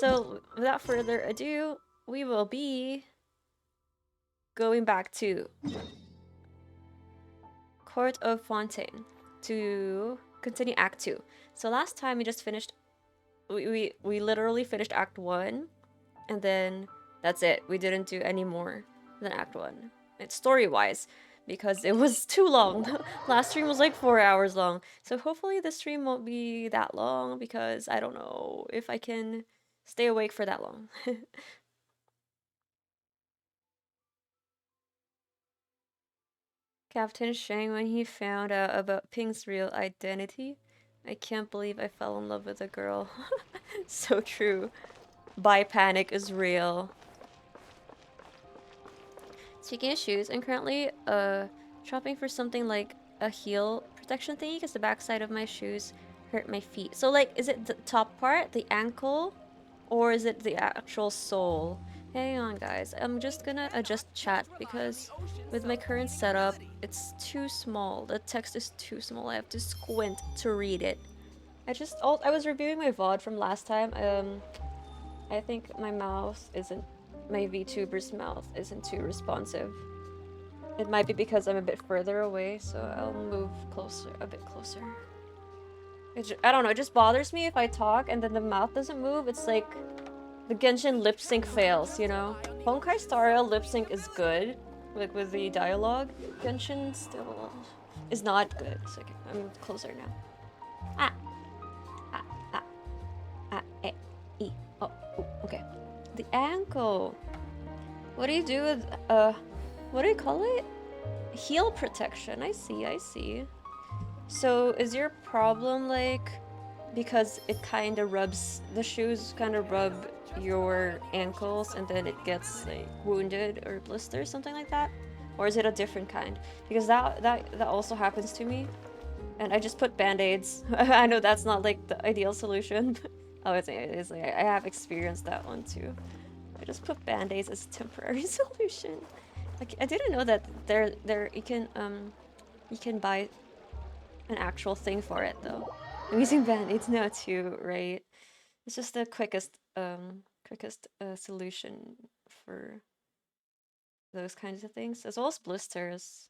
So, without further ado, we will be going back to Court of Fontaine to continue Act 2. So last time we just finished, we literally finished Act 1, and then that's it. We didn't do any more than Act 1. It's story-wise, because it was too long. Last stream was like 4 hours long. So hopefully this stream won't be that long, because I don't know if I can stay awake for that long. Captain Shang, when he found out about Ping's real identity, I can't believe I fell in love with a girl. So true. Bi panic is real. Speaking of shoes, I'm currently shopping for something like a heel protection thingy because the backside of my shoes hurt my feet. So like, is it the top part, the ankle, or is it the actual sole? Hang on guys, I'm just gonna adjust chat because with my current setup, it's too small. The text is too small. I have to squint to read it. I was reviewing my VOD from last time. I think my VTuber's mouth isn't too responsive. It might be because I'm a bit further away, so I'll move a bit closer. I don't know, it just bothers me if I talk and then the mouth doesn't move. It's like the Genshin lip sync fails, you know? Honkai Star Rail lip sync is good, like with the dialogue. Genshin still is not good. So okay, I'm closer now. Ah, ah, ah, ah, eh, e. Oh, okay. The ankle. What do you do with what do you call it? Heel protection. I see. So is your problem like because it kind of rubs the shoes kind of rub your ankles and then it gets like wounded or blistered, something like that? Or is it a different kind? Because that also happens to me. And I just put band-aids. I know that's not like the ideal solution. Oh, it is like I have experienced that one too. I just put band-aids as a temporary solution. Like I didn't know that you can buy an actual thing for it though. I'm using band-aids now too, right? It's just the quickest solution for those kinds of things, as well as blisters.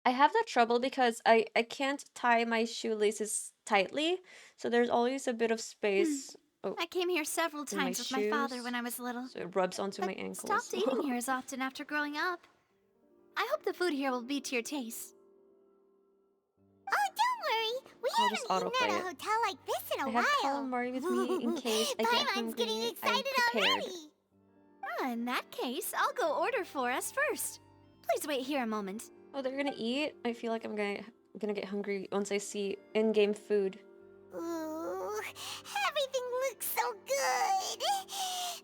I have that trouble because I can't tie my shoelaces tightly, so there's always a bit of space. Oh, I came here several times with my father when I was little. So it rubs onto my ankles. Stopped eating here as often after growing up. I hope the food here will be to your taste. Oh, don't worry. We haven't eaten at a hotel like this in a while. I have calamari with me in case I get hungry. Getting excited already. In that case, I'll go order for us first. Please wait here a moment. Oh, they're gonna eat? I feel like I'm gonna get hungry once I see in-game food. Ooh, everything looks so good.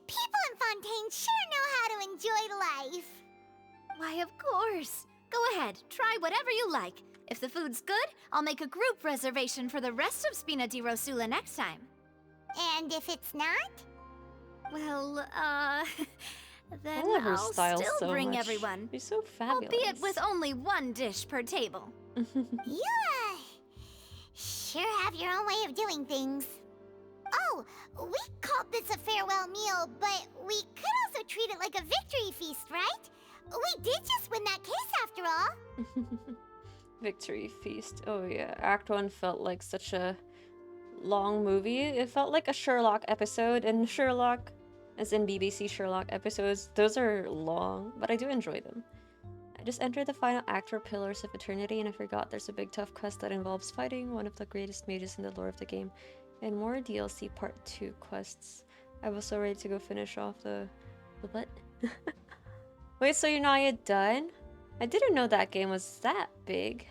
People in Fontaine sure know how to enjoy life. Why, of course. Go ahead, try whatever you like. If the food's good, I'll make a group reservation for the rest of Spina di Rosula next time. And if it's not? Well, then I'll still bring everyone. You're so fabulous. Albeit with only one dish per table. You, sure have your own way of doing things. Oh, we called this a farewell meal, but we could also treat it like a victory feast, right? We did just win that case after all. Victory feast. Oh yeah, Act 1 felt like such a long movie. It felt like a Sherlock episode, and Sherlock, as in BBC Sherlock episodes, those are long, but I do enjoy them. I just entered the final act for Pillars of Eternity, and I forgot there's a big tough quest that involves fighting one of the greatest mages in the lore of the game, and more DLC Part 2 quests. I was so ready to go finish off the what? Wait, so you're not yet done? I didn't know that game was that big.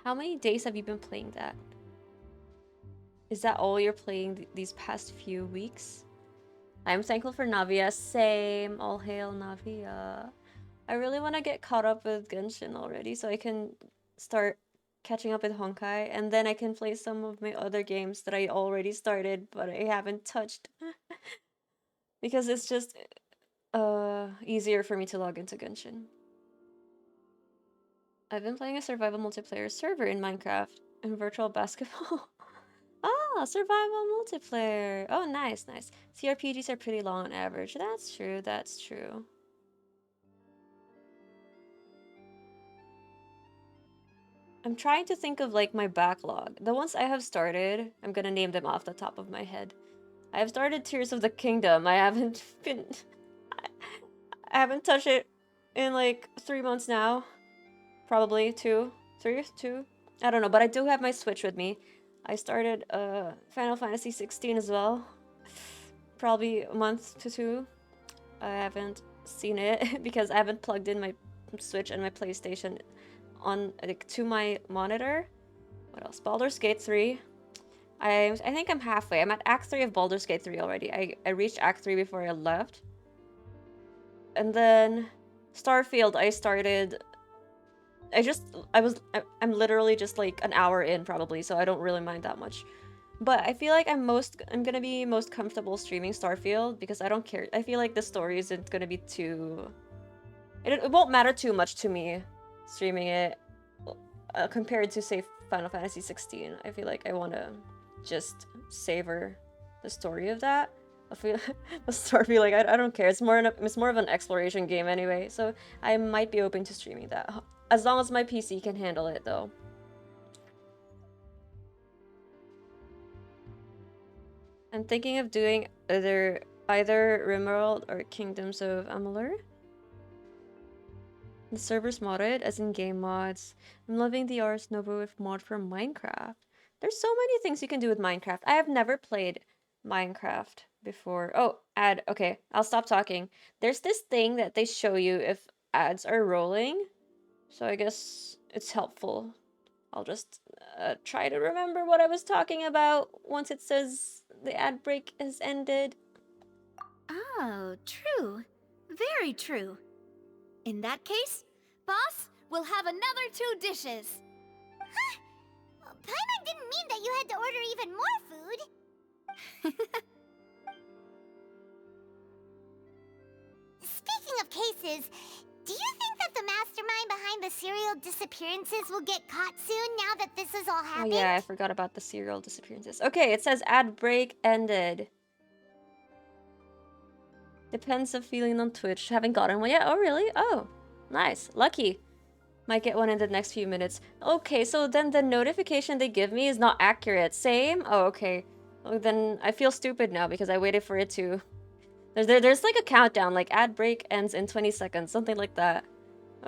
How many days have you been playing that? Is that all you're playing these past few weeks? I'm thankful for Navia. Same. All hail Navia. I really want to get caught up with Genshin already so I can start catching up with Honkai, and then I can play some of my other games that I already started but I haven't touched. Because it's just easier for me to log into Genshin. I've been playing a survival multiplayer server in Minecraft and virtual basketball. Oh, survival multiplayer. Oh, nice, nice. CRPGs are pretty long on average. That's true, that's true. I'm trying to think of like my backlog. The ones I have started, I'm gonna name them off the top of my head. I have started Tears of the Kingdom. I haven't been... I haven't touched it in like 3 months now. Probably 2. 3? 2? I don't know, but I do have my Switch with me. I started Final Fantasy 16 as well. Probably a month to 2. I haven't seen it because I haven't plugged in my Switch and my PlayStation on like to my monitor. What else? Baldur's Gate 3. I think I'm halfway. I'm at Act 3 of Baldur's Gate 3 already. I reached Act 3 before I left. And then Starfield I started... I'm literally just like an hour in probably, so I don't really mind that much. But I feel like I'm gonna be most comfortable streaming Starfield because I don't care. I feel like the story isn't gonna be too... It won't matter too much to me streaming it compared to, say, Final Fantasy 16. I feel like I want to just savor the story of that. I feel the story, like, I don't care. It's more of an exploration game anyway, so I might be open to streaming that. As long as my PC can handle it, though. I'm thinking of doing either Rimworld or Kingdoms of Amalur. The server's modded, as in game mods. I'm loving the Ars Nova with mod for Minecraft. There's so many things you can do with Minecraft. I have never played Minecraft before. Oh, ad. Okay, I'll stop talking. There's this thing that they show you if ads are rolling. So I guess it's helpful. I'll just try to remember what I was talking about once it says the ad break has ended. Oh, true. Very true. In that case, boss, we'll have another 2 dishes. Huh? Paimon didn't mean that you had to order even more food. Speaking of cases, do you think that the mastermind behind the serial disappearances will get caught soon now that this has all happened? Oh yeah, I forgot about the serial disappearances. Okay, it says ad break ended. Depends of feeling on Twitch. Haven't gotten one yet. Oh, really? Oh, nice. Lucky. Might get one in the next few minutes. Okay, so then the notification they give me is not accurate. Same? Oh, okay. Well, then I feel stupid now because I waited for it to... There's like a countdown, like ad break ends in 20 seconds, something like that.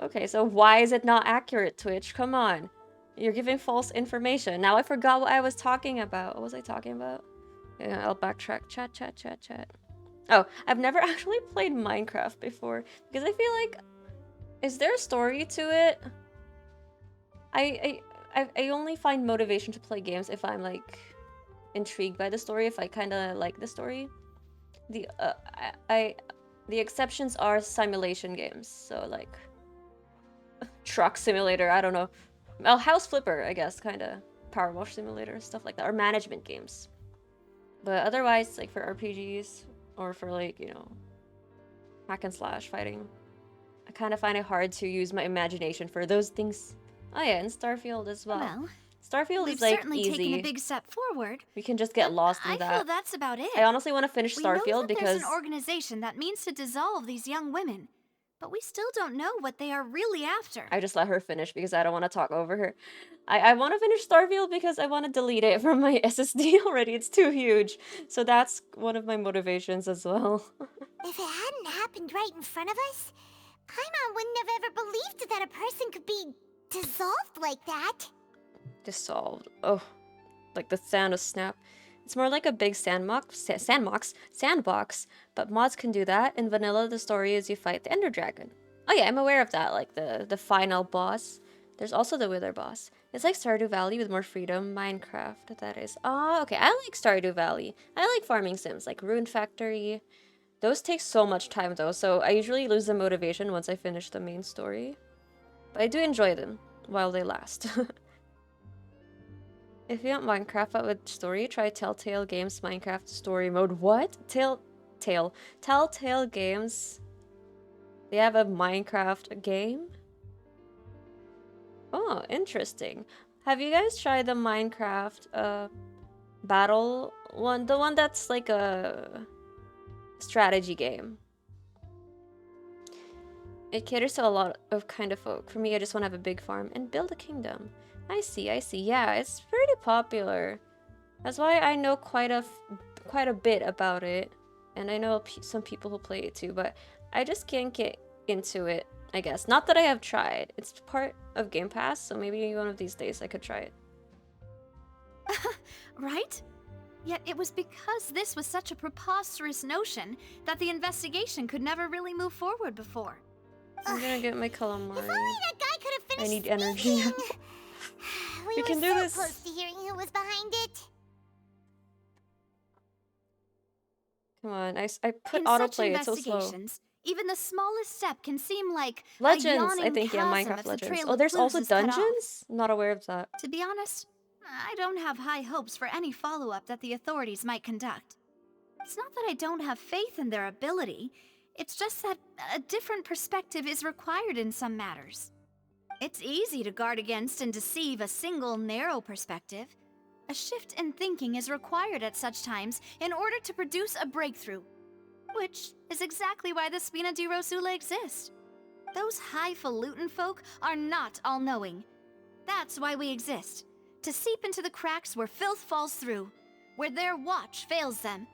Okay, so why is it not accurate, Twitch? Come on. You're giving false information. Now I forgot what I was talking about. What was I talking about? Yeah, I'll backtrack. Chat. Oh, I've never actually played Minecraft before because I feel like, is there a story to it? I only find motivation to play games if I'm like intrigued by the story, if I kind of like the story. The exceptions are simulation games, so like truck simulator, I don't know. Oh, House Flipper, I guess, kind of Power Wash Simulator, stuff like that, or management games. But otherwise, like for RPGs or for like, you know, hack and slash fighting, I kind of find it hard to use my imagination for those things. Oh yeah, and Starfield as well. Well, Starfield we've is like certainly easy. taken a big step forward. We can just get lost in I that. feel that's about it. I honestly want to finish We know Starfield that because there's an organization that means to dissolve these young women, but we still don't know what they are really after. I just let her finish because I don't want to talk over her. I want to finish Starfield because I want to delete it from my SSD already. It's too huge. So that's one of my motivations as well. If it hadn't happened right in front of us, Paimon wouldn't have ever believed that a person could be dissolved like that. Dissolved. Oh, like the Thanos snap. It's more like a big sandbox, but mods can do that. In vanilla, the story is you fight the Ender Dragon. Oh yeah, I'm aware of that, like the final boss. There's also the Wither boss. It's like Stardew Valley with more freedom. Minecraft, that is. Oh, okay, I like Stardew Valley. I like farming sims, like Rune Factory. Those take so much time though, so I usually lose the motivation once I finish the main story. But I do enjoy them while they last. If you want Minecraft but with story, try Telltale Games Minecraft Story Mode. What? Telltale Games? They have a Minecraft game? Oh, interesting. Have you guys tried the Minecraft battle one, the one that's like a strategy game. It caters to a lot of kind of folk. For me, I just want to have a big farm and build a kingdom. I see, I see. Yeah, it's pretty popular. That's why I know quite a bit about it, and I know some people who play it too. But I just can't get into it. I guess not that I have tried. It's part of Game Pass, so maybe one of these days I could try it. Right? Yet it was because this was such a preposterous notion that the investigation could never really move forward before. I'm gonna get my calamari. If only that guy could have finished I need energy. speaking. We can were do so this. close to hearing who was behind it. Come on, I put In autoplay. such It's so slow. investigations, even the smallest step can seem like a Legends, I yawning think, yeah, chasm Minecraft if the Legends. trail Oh, of there's clues also is cut off. dungeons? Not aware of that. To be honest, I don't have high hopes for any follow-up that the authorities might conduct. It's not that I don't have faith in their ability, it's just that a different perspective is required in some matters. It's easy to guard against and deceive a single narrow perspective. A shift in thinking is required at such times in order to produce a breakthrough, which is exactly why the Spina di Rosula exists. Those highfalutin folk are not all-knowing. That's why we exist. To seep into the cracks where filth falls through, where their watch fails them.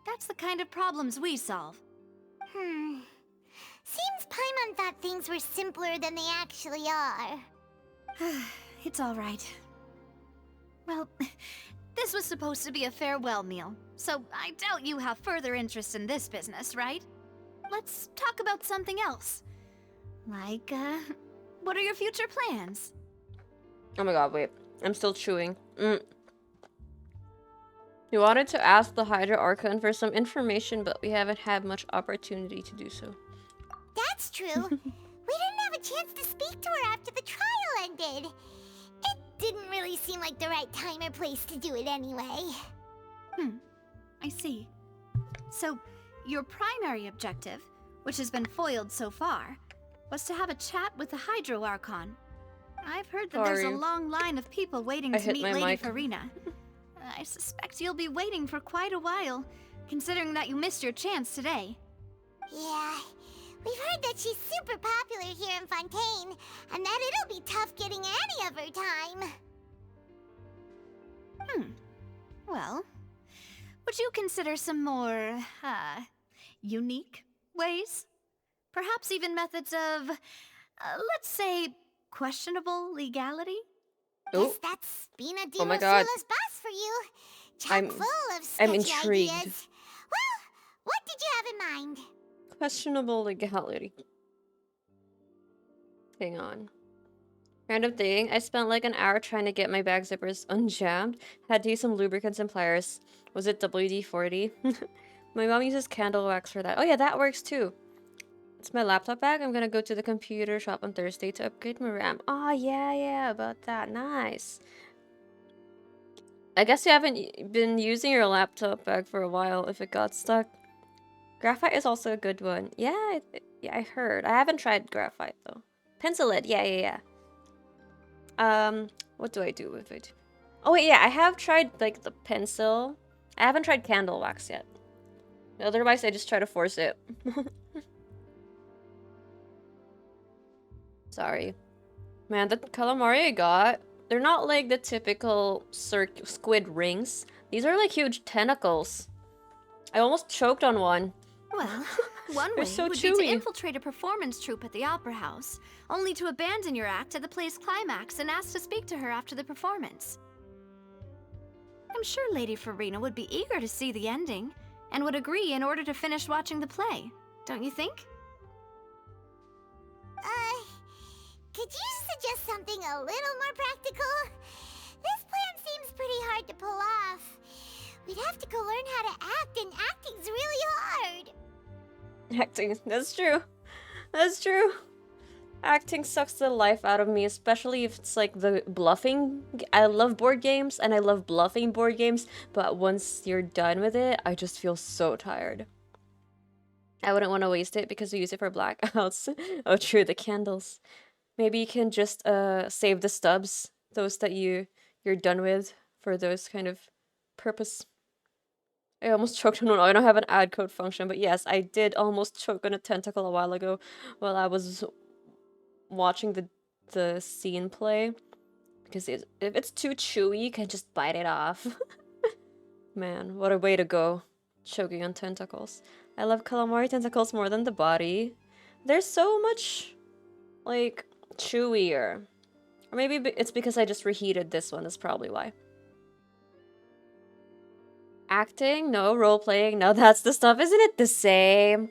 That's the kind of problems we solve. Seems Paimon thought things were simpler than they actually are. It's all right. Well, this was supposed to be a farewell meal, so I doubt you have further interest in this business, right? Let's talk about something else. Like, what are your future plans? Oh my god, wait. I'm still chewing. We wanted to ask the Hydra Archon for some information, but we haven't had much opportunity to do so. That's true. We didn't have a chance to speak to her after the trial ended. It didn't really seem like the right time or place to do it anyway. I see. So, your primary objective, which has been foiled so far, was to have a chat with the Hydro Archon. I've heard that there's a Sorry. long line of people waiting I to hit meet my Lady mic. Farina. I suspect you'll be waiting for quite a while, considering that you missed your chance today. Yeah, we've heard that she's super popular here in Fontaine, and that it'll be tough getting any of her time. Well, would you consider some more, unique ways? Perhaps even methods of, let's say, questionable legality? Oh, Guess that's Spina di Oh my god. Rosula's boss for you. Chock I'm- full of I'm sketchy intrigued. ideas. Well, what did you have in mind? questionable legality. Hang on. Random thing. I spent like an hour trying to get my bag zippers unjammed. Had to use some lubricants and pliers. Was it WD-40? My mom uses candle wax for that. Oh yeah, that works too. It's my laptop bag. I'm gonna go to the computer shop on Thursday to upgrade my RAM. Oh yeah, about that. Nice. I guess you haven't been using your laptop bag for a while if it got stuck. Graphite is also a good one. Yeah, I heard. I haven't tried graphite though. Pencil lead. Yeah. What do I do with it? Oh wait, yeah, I have tried like the pencil. I haven't tried candle wax yet. Otherwise, I just try to force it. Sorry. Man, the calamari I got, they're not like the typical squid rings. These are like huge tentacles. I almost choked on one. Well, one They're way so would be chewy. to infiltrate a performance troupe at the Opera House, only to abandon your act at the play's climax and ask to speak to her after the performance. I'm sure Lady Farina would be eager to see the ending, and would agree in order to finish watching the play, don't you think? Could you suggest something a little more practical? This plan seems pretty hard to pull off. We'd have to go learn how to act, and acting's really hard. Acting. That's true. That's true. Acting sucks the life out of me, especially if it's like the bluffing. I love board games and I love bluffing board games, but once you're done with it, I just feel so tired. I wouldn't want to waste it because we use it for blackouts. Oh, true, the candles. Maybe you can just save the stubs, those that you're done with for those kind of purpose. I almost choked on one. I don't have an add code function, but yes, I did almost choke on a tentacle a while ago while I was watching the scene play. Because if it's too chewy, you can just bite it off. Man, what a way to go. Choking on tentacles. I love calamari tentacles more than the body. They're so much, like, chewier. Or maybe it's because I just reheated this one, that's probably why. Acting? No. Role-playing? No, that's the stuff. Isn't it the same?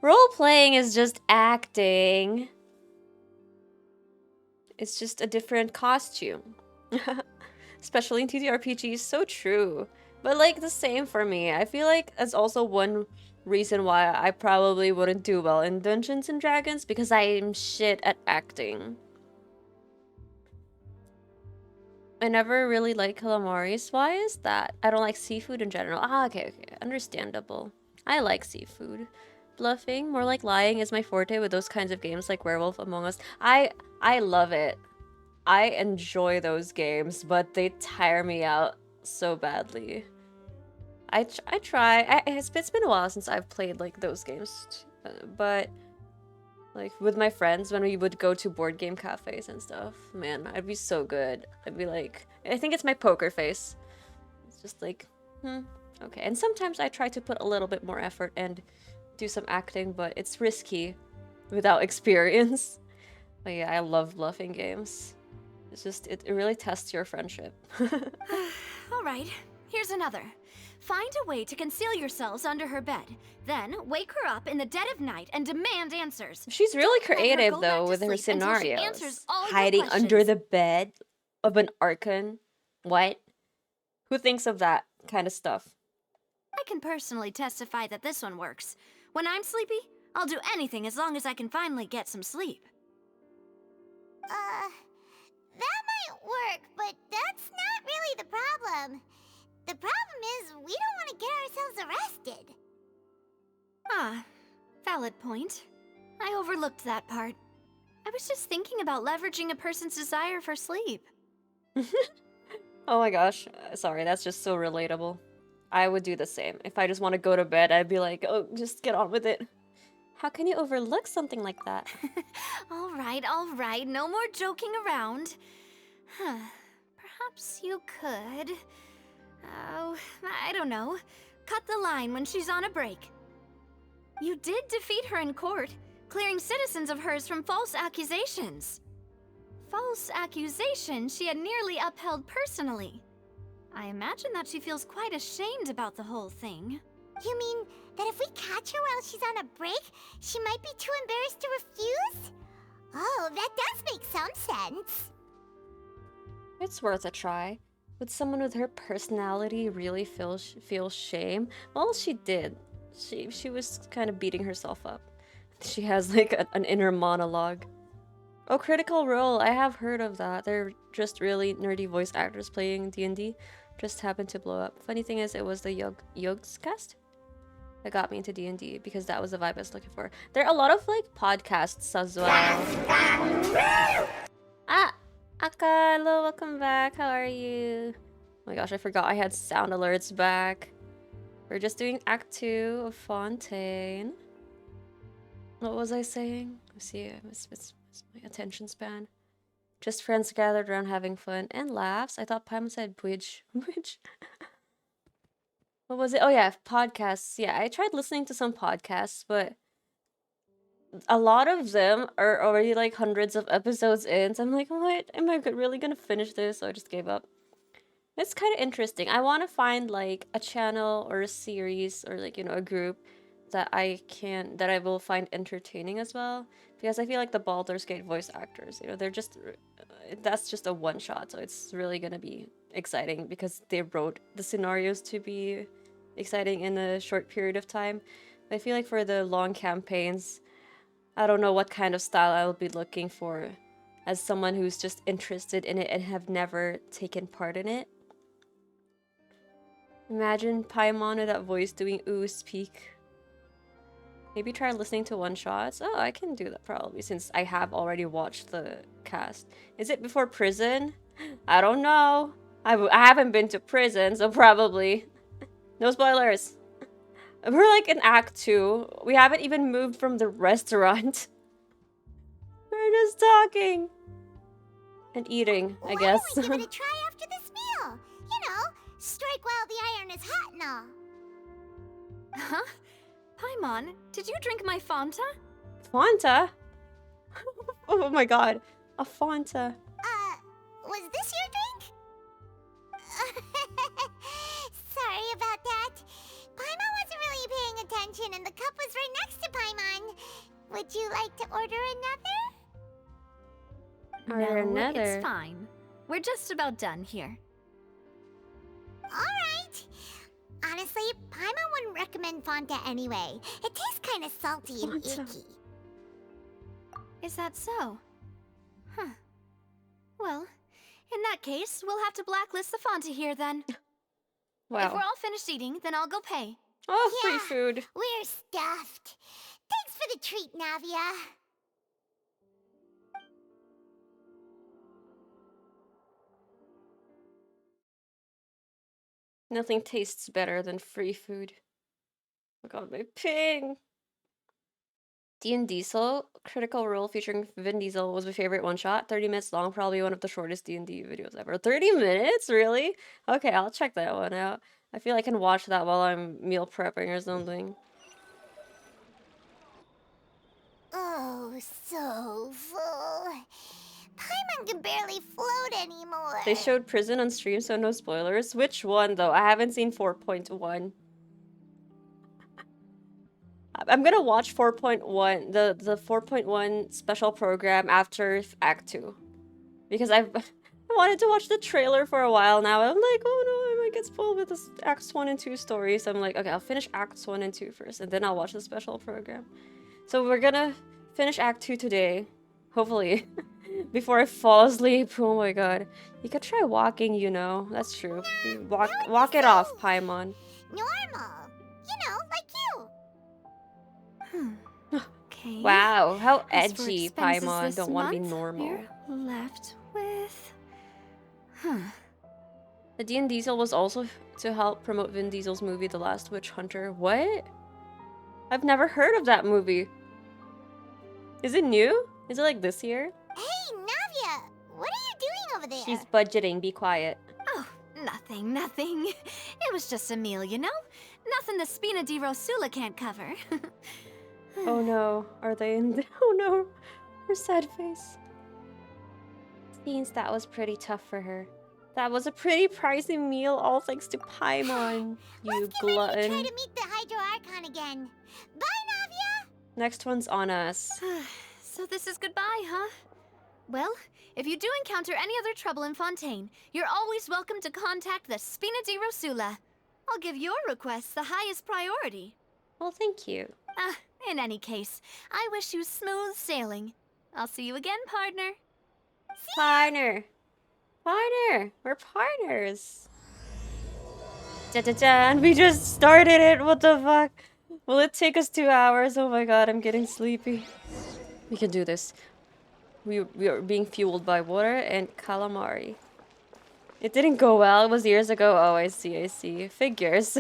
Role-playing is just acting. It's just a different costume. Especially in TTRPGs, so true. But like the same for me. I feel like that's also one reason why I probably wouldn't do well in Dungeons and Dragons, because I'm shit at acting. I never really like calamaris. Why is that? I don't like seafood in general. Ah, okay. Understandable. I like seafood. Bluffing, more like lying, is my forte with those kinds of games like Werewolf Among Us. I love it. I enjoy those games, but they tire me out so badly. I try. It's been a while since I've played like those games, but like with my friends when we would go to board game cafes and stuff, man, I'd be so good. I'd be like, I think it's my poker face. It's just like, okay. And sometimes I try to put a little bit more effort and do some acting, but it's risky without experience. But yeah, I love bluffing games. It's just, it really tests your friendship. All right, here's another. Find a way to conceal yourselves under her bed. Then wake her up in the dead of night and demand answers. She's really Don't let her creative go though back with to her sleep until she scenarios. answers all your Hiding under questions. the bed of an archon. What? Who thinks of that kind of stuff? I can personally testify that this one works. When I'm sleepy, I'll do anything as long as I can finally get some sleep. That might work, but that's not really the problem. The problem is we don't want to get ourselves arrested. Ah, valid point. I overlooked that part. I was just thinking about leveraging a person's desire for sleep. Oh my gosh. Sorry, that's just so relatable. I would do the same. If I just want to go to bed, I'd be like, oh, just get on with it. How can you overlook something like that? All right, no more joking around. Perhaps you could... Oh, I don't know. Cut the line when she's on a break. You did defeat her in court, clearing citizens of hers from false accusations. False accusations she had nearly upheld personally. I imagine that she feels quite ashamed about the whole thing. You mean that if we catch her while she's on a break, she might be too embarrassed to refuse? Oh, that does make some sense. It's worth a try. Would someone with her personality really feel shame? Well, she did. She was kind of beating herself up. She has like an inner monologue. Oh, Critical Role. I have heard of that. They're just really nerdy voice actors playing D&D. Just happened to blow up. Funny thing is, it was the Yugs cast that got me into D&D because that was the vibe I was looking for. There are a lot of like podcasts as well. Akka, hello, welcome back. How are you? Oh my gosh, I forgot I had sound alerts back. We're just doing Act 2 of Fontaine. What was I saying? Let's see, it's my attention span. Just friends gathered around having fun and laughs. I thought Paimon said bridge. Which? What was it? Oh yeah, podcasts. Yeah, I tried listening to some podcasts, but a lot of them are already like hundreds of episodes in. So I'm like, what? Am I really gonna finish this? So I just gave up. It's kind of interesting. I want to find like a channel or a series or like, you know, a group that I will find entertaining as well. Because I feel like the Baldur's Gate voice actors, you know, they're just, that's just a one shot. So it's really gonna be exciting because they wrote the scenarios to be exciting in a short period of time. But I feel like for the long campaigns, I don't know what kind of style I'll be looking for as someone who's just interested in it and have never taken part in it. Imagine Paimon with that voice doing ooh speak. Maybe try listening to one-shots. Oh, I can do that probably since I have already watched the cast. Is it before prison? I don't know. I haven't been to prison, so probably. No spoilers. We're like in Act 2. We haven't even moved from the restaurant. We're just talking. And eating, I guess. Why don't we give it a try after this meal? You know, strike while the iron is hot and all. Huh? Paimon, did you drink my Fanta? Fanta? Oh my god. A Fanta. Was this your drink? Sorry about that. Paimon wasn't really paying attention and the cup was right next to Paimon. Would you like to order another? No, it's fine. We're just about done here. Alright. Honestly, Paimon wouldn't recommend Fanta anyway. It tastes kind of salty and icky. Is that so? Huh. Well, in that case, we'll have to blacklist the Fanta here then. Wow. If we're all finished eating, then I'll go pay. Oh, Yeah, free food. We're stuffed. Thanks for the treat, Navia. Nothing tastes better than free food. Oh god, my ping! Vin Diesel, Critical Role featuring Vin Diesel was my favorite one-shot. 30 minutes long, probably one of the shortest D&D videos ever. 30 minutes? Really? Okay, I'll check that one out. I feel I can watch that while I'm meal prepping or something. Oh, so full. Paimon can barely float anymore. They showed Prison on stream, so no spoilers. Which one, though? I haven't seen 4.1. I'm gonna watch 4.1, the 4.1 special program after Act 2. Because I wanted to watch the trailer for a while now. I'm like, oh no, I might get spoiled with this Acts 1 and 2 story. So I'm like, okay, I'll finish Acts 1 and 2 first, and then I'll watch the special program. So we're gonna finish Act 2 today. Hopefully. Before I fall asleep. Oh my god. You could try walking, you know. That's true. You walk it off, Paimon. Normal. You know, like you. Okay. Wow, how As for edgy, expenses Paimon. this Don't want to be month, normal. We're left with... The Vin Diesel was also to help promote Vin Diesel's movie The Last Witch Hunter. What? I've never heard of that movie. Is it new? Is it like this year? Hey, Navia, what are you doing over there? She's budgeting, be quiet. Oh, nothing. It was just a meal, you know? Nothing the Spina di Rosula can't cover. Oh no, are they in the... Oh no, her sad face. Seems that was pretty tough for her. That was a pretty pricey meal, all thanks to Paimon, you Let's get ready to glutton. try to meet the Hydro Archon again. Bye, Navia! Next one's on us. So this is goodbye, huh? Well, if you do encounter any other trouble in Fontaine, you're always welcome to contact the Spina di Rosula. I'll give your requests the highest priority. Well, thank you. In any case, I wish you smooth sailing. I'll see you again, partner. Partner! Partner! We're partners! Da-da-da! We just started it! What the fuck? Will it take us 2 hours? Oh my god, I'm getting sleepy. We can do this. We are being fueled by water and calamari. It didn't go well. It was years ago. Oh, I see. Figures.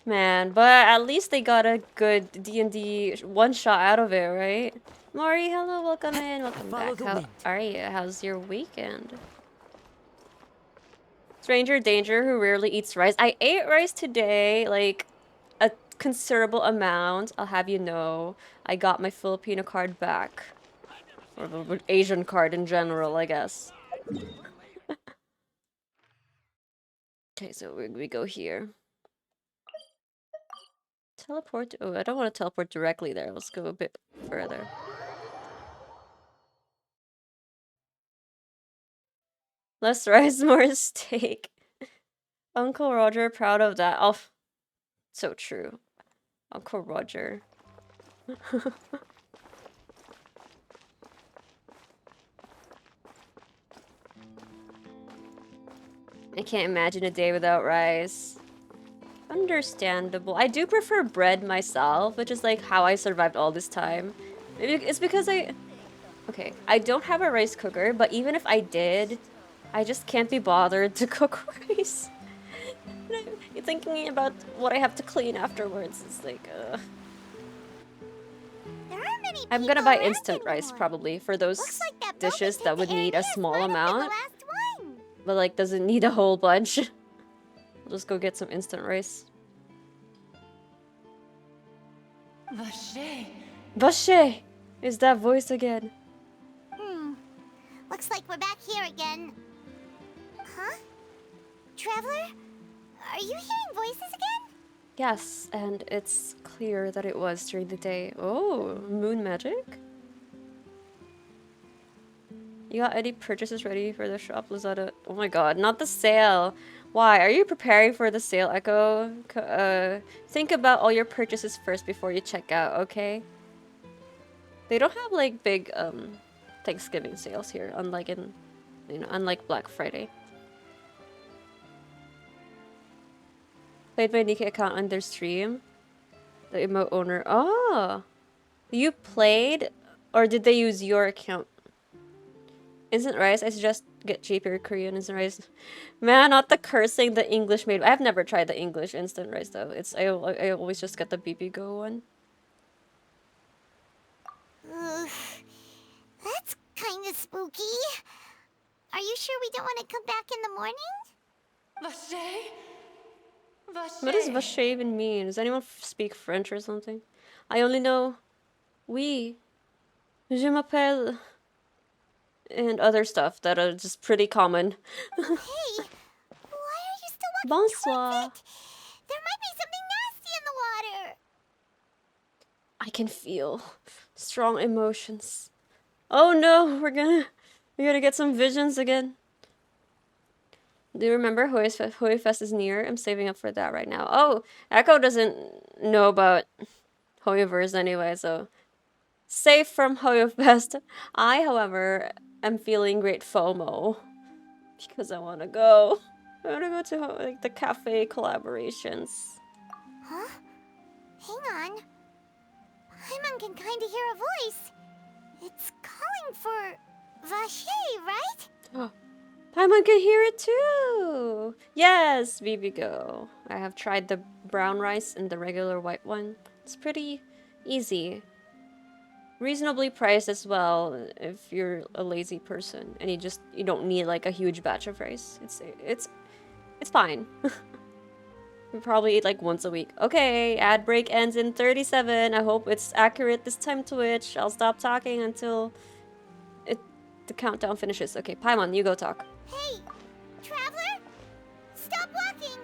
Man, but at least they got a good D&D one-shot out of it, right? Mari, hello, welcome in, welcome back. How are you? How's your weekend? Stranger danger who rarely eats rice. I ate rice today, like a considerable amount. I'll have you know. I got my Filipino card back. Or the Asian card in general, I guess. Okay, so we go here. Teleport. Oh, I don't want to teleport directly there. Let's go a bit further. Less rice, more steak. Uncle Roger, proud of that. Oh, so true. Uncle Roger. I can't imagine a day without rice. Understandable. I do prefer bread myself, which is like how I survived all this time. Maybe it's because I don't have a rice cooker, but even if I did, I just can't be bothered to cook rice. You're thinking about what I have to clean afterwards. It's like, There aren't many I'm gonna people buy around instant rice anymore. probably for those Looks like that dishes building that took would the need a areas small right up to the amount, last one. but like doesn't need a whole bunch. I'll just go get some instant rice. Vacher. Vacher! Is that voice again? Looks like we're back here again. Huh? Traveler? Are you hearing voices again? Yes, and it's clear that it was during the day. Oh, moon magic? You got any purchases ready for the shop, Lazada? Oh my god, not the sale. Why? Are you preparing for the sale, Echo? Think about all your purchases first before you check out, okay? They don't have like big Thanksgiving sales here, unlike unlike Black Friday. Played my Nika account on their stream. The emote owner. Oh, you played, or did they use your account? Instant rice. I suggest get cheaper Korean instant rice. Man, not the cursing. The English made. I've never tried the English instant rice though. I always just get the BB Go one. Ugh, that's kind of spooky. Are you sure we don't want to come back in the morning? Vacher? Vacher. What does Vacher even mean? Does anyone speak French or something? I only know oui, je m'appelle, and other stuff that are just pretty common. Hey, why are you still walking Bonsoir. towards it? There might be something nasty in the water. I can feel strong emotions. Oh no, we're gonna get some visions again. Do you remember Hoy Fest is near? I'm saving up for that right now. Oh, Echo doesn't know about Hoyoverse anyway, so safe from Hoyo Fest. I, however, am feeling great FOMO because I want to go. I want to go to like the cafe collaborations. Huh? Hang on. Paimon can kind of hear a voice. It's calling for Vacher, right? Paimon can hear it too! Yes, BB Go. I have tried the brown rice and the regular white one. It's pretty easy. Reasonably priced as well if you're a lazy person and you don't need like a huge batch of rice. It's fine. We probably eat like once a week. Okay, ad break ends in 37. I hope it's accurate this time, Twitch. I'll stop talking until the countdown finishes. Okay, Paimon, you go talk. Hey, Traveler? Stop walking!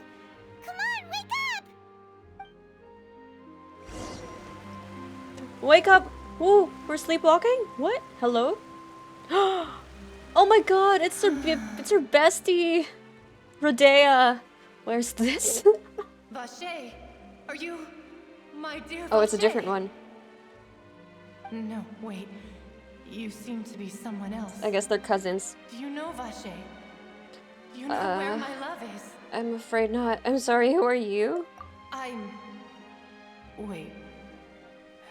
Come on, wake up! Wake up! Woo, we're sleepwalking? What? Hello? Oh my god, it's her bestie! Rodea. Where's this? Vacher, are you my dear Oh, it's a Vacher? different one. No, wait. You seem to be someone else. I guess they're cousins. Do you know Vacher? Do you know where my love is? I'm afraid not. I'm sorry, who are you? Wait.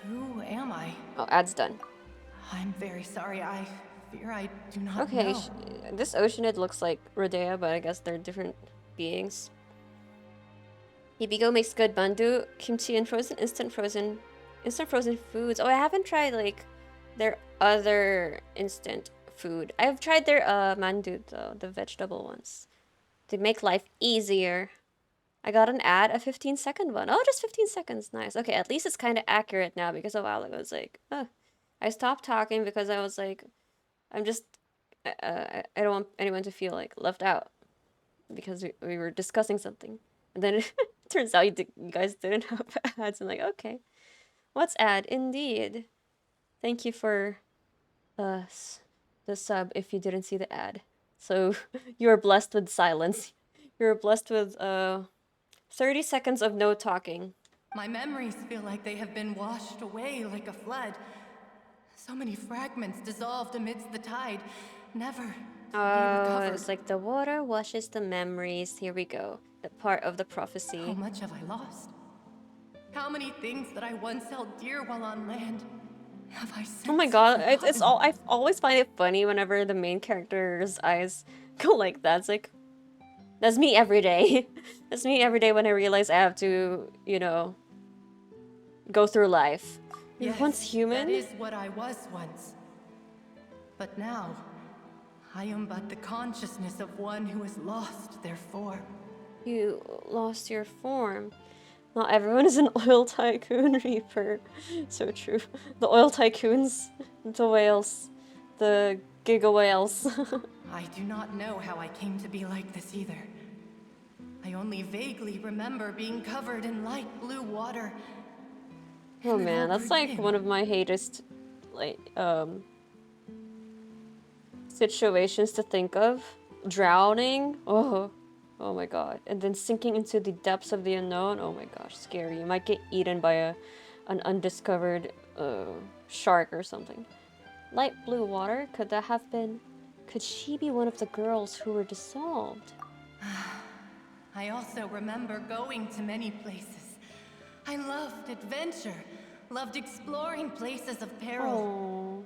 Who am I? Oh, ad's done. I'm very sorry. I fear I do not Okay, know. this Oceanid looks like Rodea, but I guess they're different beings. Ibigo makes good mandu, kimchi, and instant frozen foods. Oh, I haven't tried like their other instant food. I've tried their mandu though, the vegetable ones. They make life easier. I got an ad, a 15-second one. Oh, just 15 seconds. Nice. Okay, at least it's kind of accurate now because a while ago I was like, I stopped talking because I was like, I don't want anyone to feel like left out because we were discussing something. And then it turns out you guys didn't have ads. I'm like, okay. What's ad? Indeed. Thank you for the sub if you didn't see the ad. So you are blessed with silence. You're blessed with 30 seconds of no talking. My memories feel like they have been washed away like a flood. So many fragments dissolved amidst the tide, never to be recovered. It's like the water washes the memories. Here we go. The part of the How prophecy. much have I lost? How many things that I once held dear while on land have I since Oh my god, forgotten? I always find it funny whenever the main character's eyes go like that. It's like, that's me every day. That's me every day when I realize I have to, you know, go through life. You're Yes, once human? that is what I was once. But now, I am but the consciousness of one who has lost their form. You lost your form. Not everyone is an oil tycoon, Reaper. So true. The oil tycoons, the whales, the giga whales. I do not know how I came to be like this either. I only vaguely remember being covered in light blue water. Oh and an man, that's like rim. one of my hatest, like, situations to think of. Drowning. Oh my god. And then sinking into the depths of the unknown. Oh my gosh, scary. You might get eaten by an undiscovered shark or something. Light blue water? Could that have been... Could she be one of the girls who were dissolved? I also remember going to many places. I loved adventure, loved exploring places of peril. Oh.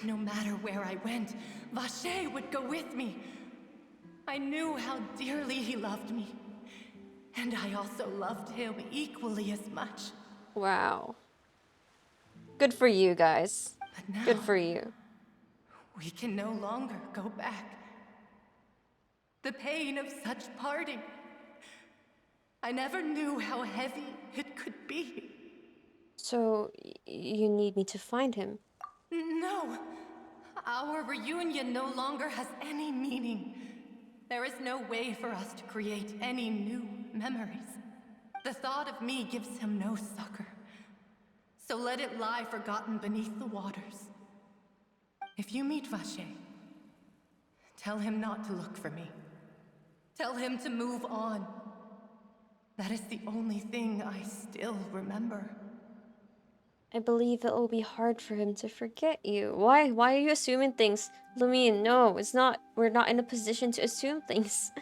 No matter where I went, Vacher would go with me. I knew how dearly he loved me. And I also loved him equally as much. Wow. Good for you guys. But now, Good for you. we can no longer go back. The pain of such parting. I never knew how heavy it could be. So, you need me to find him. No. Our reunion no longer has any meaning. There is no way for us to create any new memories. The thought of me gives him no succor. So let it lie forgotten beneath the waters. If you meet Vacher, tell him not to look for me. Tell him to move on. That is the only thing I still remember. I believe it will be hard for him to forget you. Why? Why are you assuming things? Lumine, no, it's not. We're not in a position to assume things.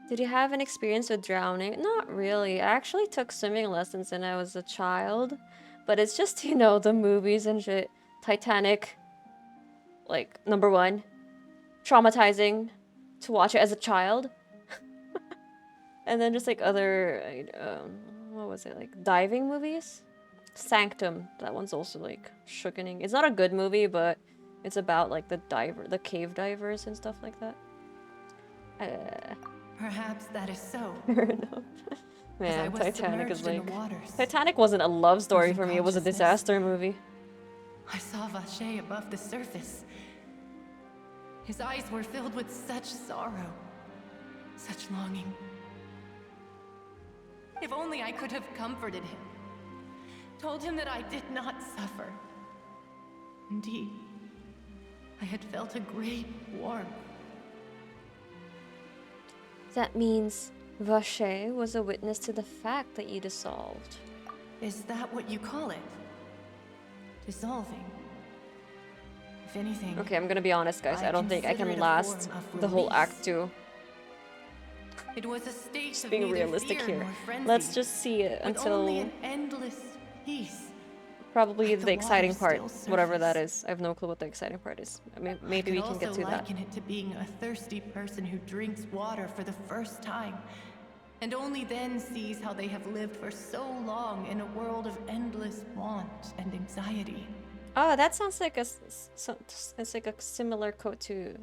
Did you have an experience with drowning? Not really. I actually took swimming lessons when I was a child. But it's just, you know, the movies and shit. Titanic. Like, #1. Traumatizing to watch it as a child. And then just like other, what was it? Like diving movies? Sanctum. That one's also like shookening. It's not a good movie, but it's about like the cave divers and stuff like that. Perhaps that is so. Fair enough. Man, was Titanic is submerged in like... the waters. Titanic wasn't a love story Losing for me, it was a consciousness. disaster movie. I saw Vacher above the surface. His eyes were filled with such sorrow, such longing. If only I could have comforted him, told him that I did not suffer. Indeed, I had felt a great warmth. That means Vacher was a witness to the fact that you dissolved. Is that what you call it? Dissolving? If anything... Okay, I'm gonna be honest, guys. I don't think I consider it can a last form of the whole release. Act 2. It was a state of Being neither realistic fear here. nor frenzy, Let's just see it with only until an endless peace. probably like the the exciting water part, still whatever that surface. is. I have no clue what the exciting part is. I mean, maybe I we could can get also to that. liken it to being a thirsty person who drinks water for the first time, and only then sees how they have lived for so long in a world of endless want and anxiety. Oh, that sounds like it's like a similar quote to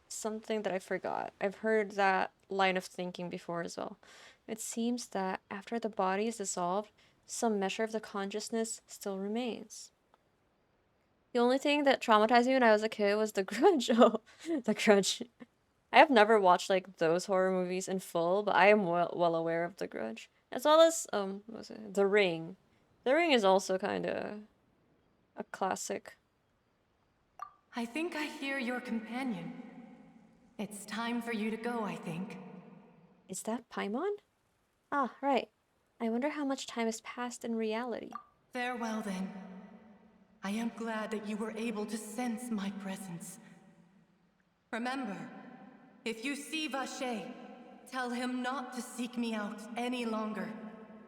something that I forgot. I've heard that line of thinking before as well. It seems that after the body is dissolved, some measure of the consciousness still remains. The only thing that traumatized me when I was a kid was The Grudge. Oh, The Grudge. I have never watched like those horror movies in full, but I am well aware of The Grudge. As well as what was it? The Ring. The Ring is also kind of a classic. I think I hear your companion. It's time for you to go, I think. Is that Paimon? Ah, right. I wonder how much time has passed in reality. Farewell, then. I am glad that you were able to sense my presence. Remember, if you see Vacher, tell him not to seek me out any longer.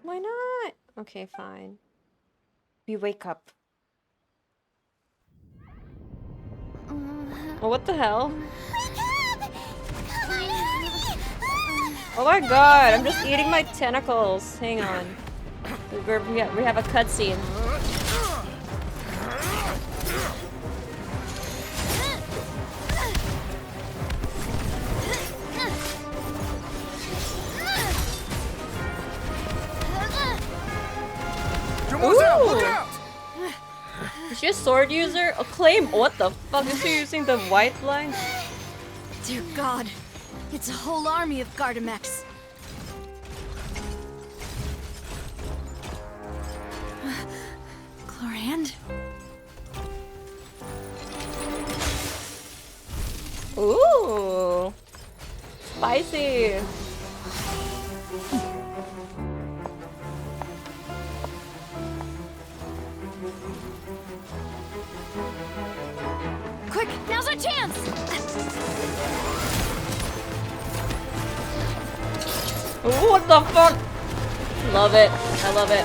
Why not? Okay, fine. We wake up. Oh, what the hell? Wake up! Oh my god, I'm just eating my tentacles. Hang on. We have a cutscene. Ooh. Look out! Is she a sword user? A claim? What the fuck? Is she using the white line? Dear God, it's a whole army of Gardamex. Chlorand? Ooh, spicy. Quick, now's our chance! Ooh, what the fuck? Love it. I love it.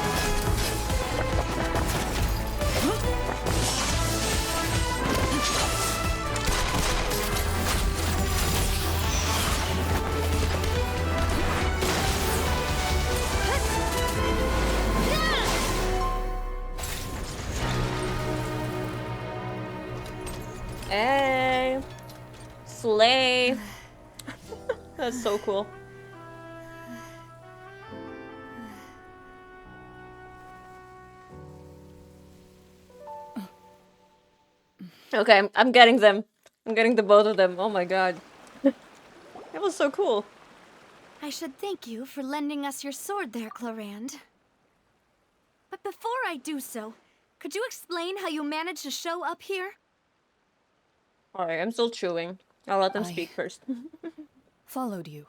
Hey, slay. That's so cool. Okay, I'm getting them. I'm getting the both of them. Oh my god. That was so cool. I should thank you for lending us your sword there, Chlorand. But before I do so, could you explain how you managed to show up here? Alright, I'm still chewing. I'll let them speak first. Followed you.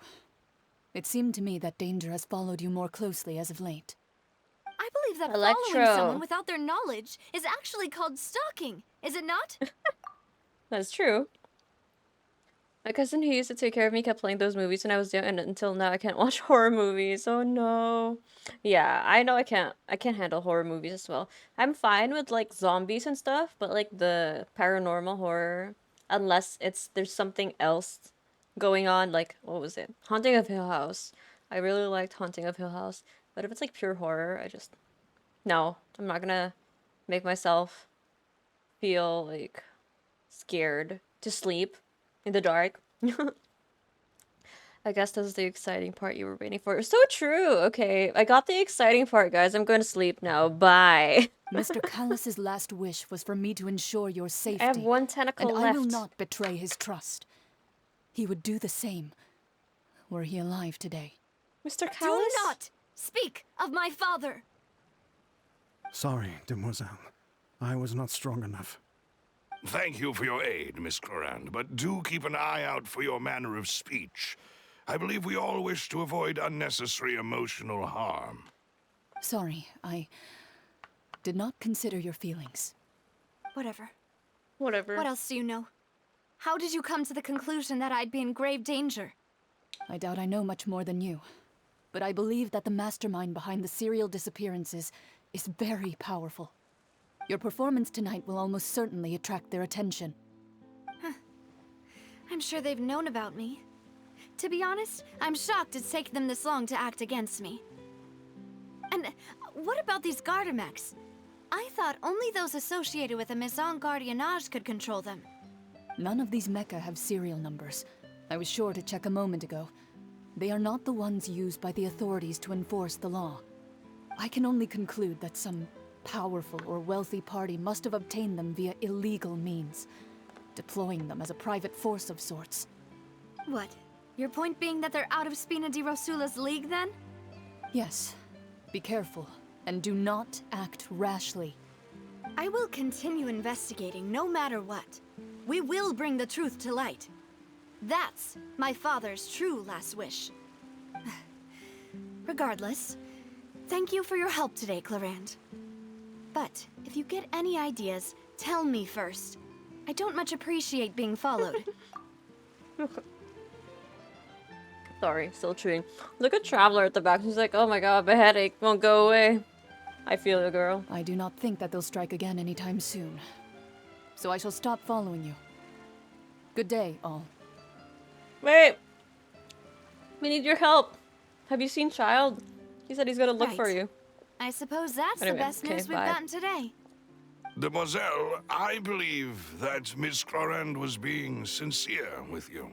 It seemed to me that danger has followed you more closely as of late. I believe that Electro. following someone without their knowledge is actually called stalking, is it not? That's true. My cousin who used to take care of me kept playing those movies when I was young, and until now I can't watch horror movies. Oh no. Yeah, I know I can't handle horror movies as well. I'm fine with like zombies and stuff, but like the paranormal horror, unless there's something else going on, like what was it? Haunting of Hill House. I really liked Haunting of Hill House, but if it's like pure horror, no, I'm not gonna make myself feel like scared to sleep in the dark. I guess that's the exciting part you were waiting for. So true. Okay, I got the exciting part, guys. I'm going to sleep now. Bye. Mr. Callus's last wish was for me to ensure your safety. I have one tentacle and left. I will not betray his trust. He would do the same were he alive today. Mr. Callus? Do not speak of my father! Sorry, demoiselle. I was not strong enough. Thank you for your aid, Miss Chlorand, but do keep an eye out for your manner of speech. I believe we all wish to avoid unnecessary emotional harm. Sorry, I did not consider your feelings. Whatever. Whatever. What else do you know? How did you come to the conclusion that I'd be in grave danger? I doubt I know much more than you, but I believe that the mastermind behind the serial disappearances is very powerful. Your performance tonight will almost certainly attract their attention. I'm sure they've known about me. To be honest, I'm shocked it's taken them this long to act against me. And what about these Gardamex? I thought only those associated with a Maison Gardiennage could control them. None of these mecha have serial numbers. I was sure to check a moment ago. They are not the ones used by the authorities to enforce the law. I can only conclude that some powerful or wealthy party must have obtained them via illegal means, deploying them as a private force of sorts. What? Your point being that they're out of Spina di Rosula's league, then? Yes. Be careful, and do not act rashly. I will continue investigating no matter what. We will bring the truth to light. That's my father's true last wish. Regardless, thank you for your help today, Chlorand. But if you get any ideas, tell me first. I don't much appreciate being followed. Sorry, still chewing. Look at Traveler at the back. She's like, oh my god, my headache won't go away. I feel you, girl. I do not think that they'll strike again anytime soon. So I shall stop following you. Good day, all. Wait, We need your help. Have you seen Child? He said he's gonna look for Right. you. I suppose that's Anyway, the best okay, news we've bye. gotten today. Demoiselle, I believe that Miss Clorand was being sincere with you.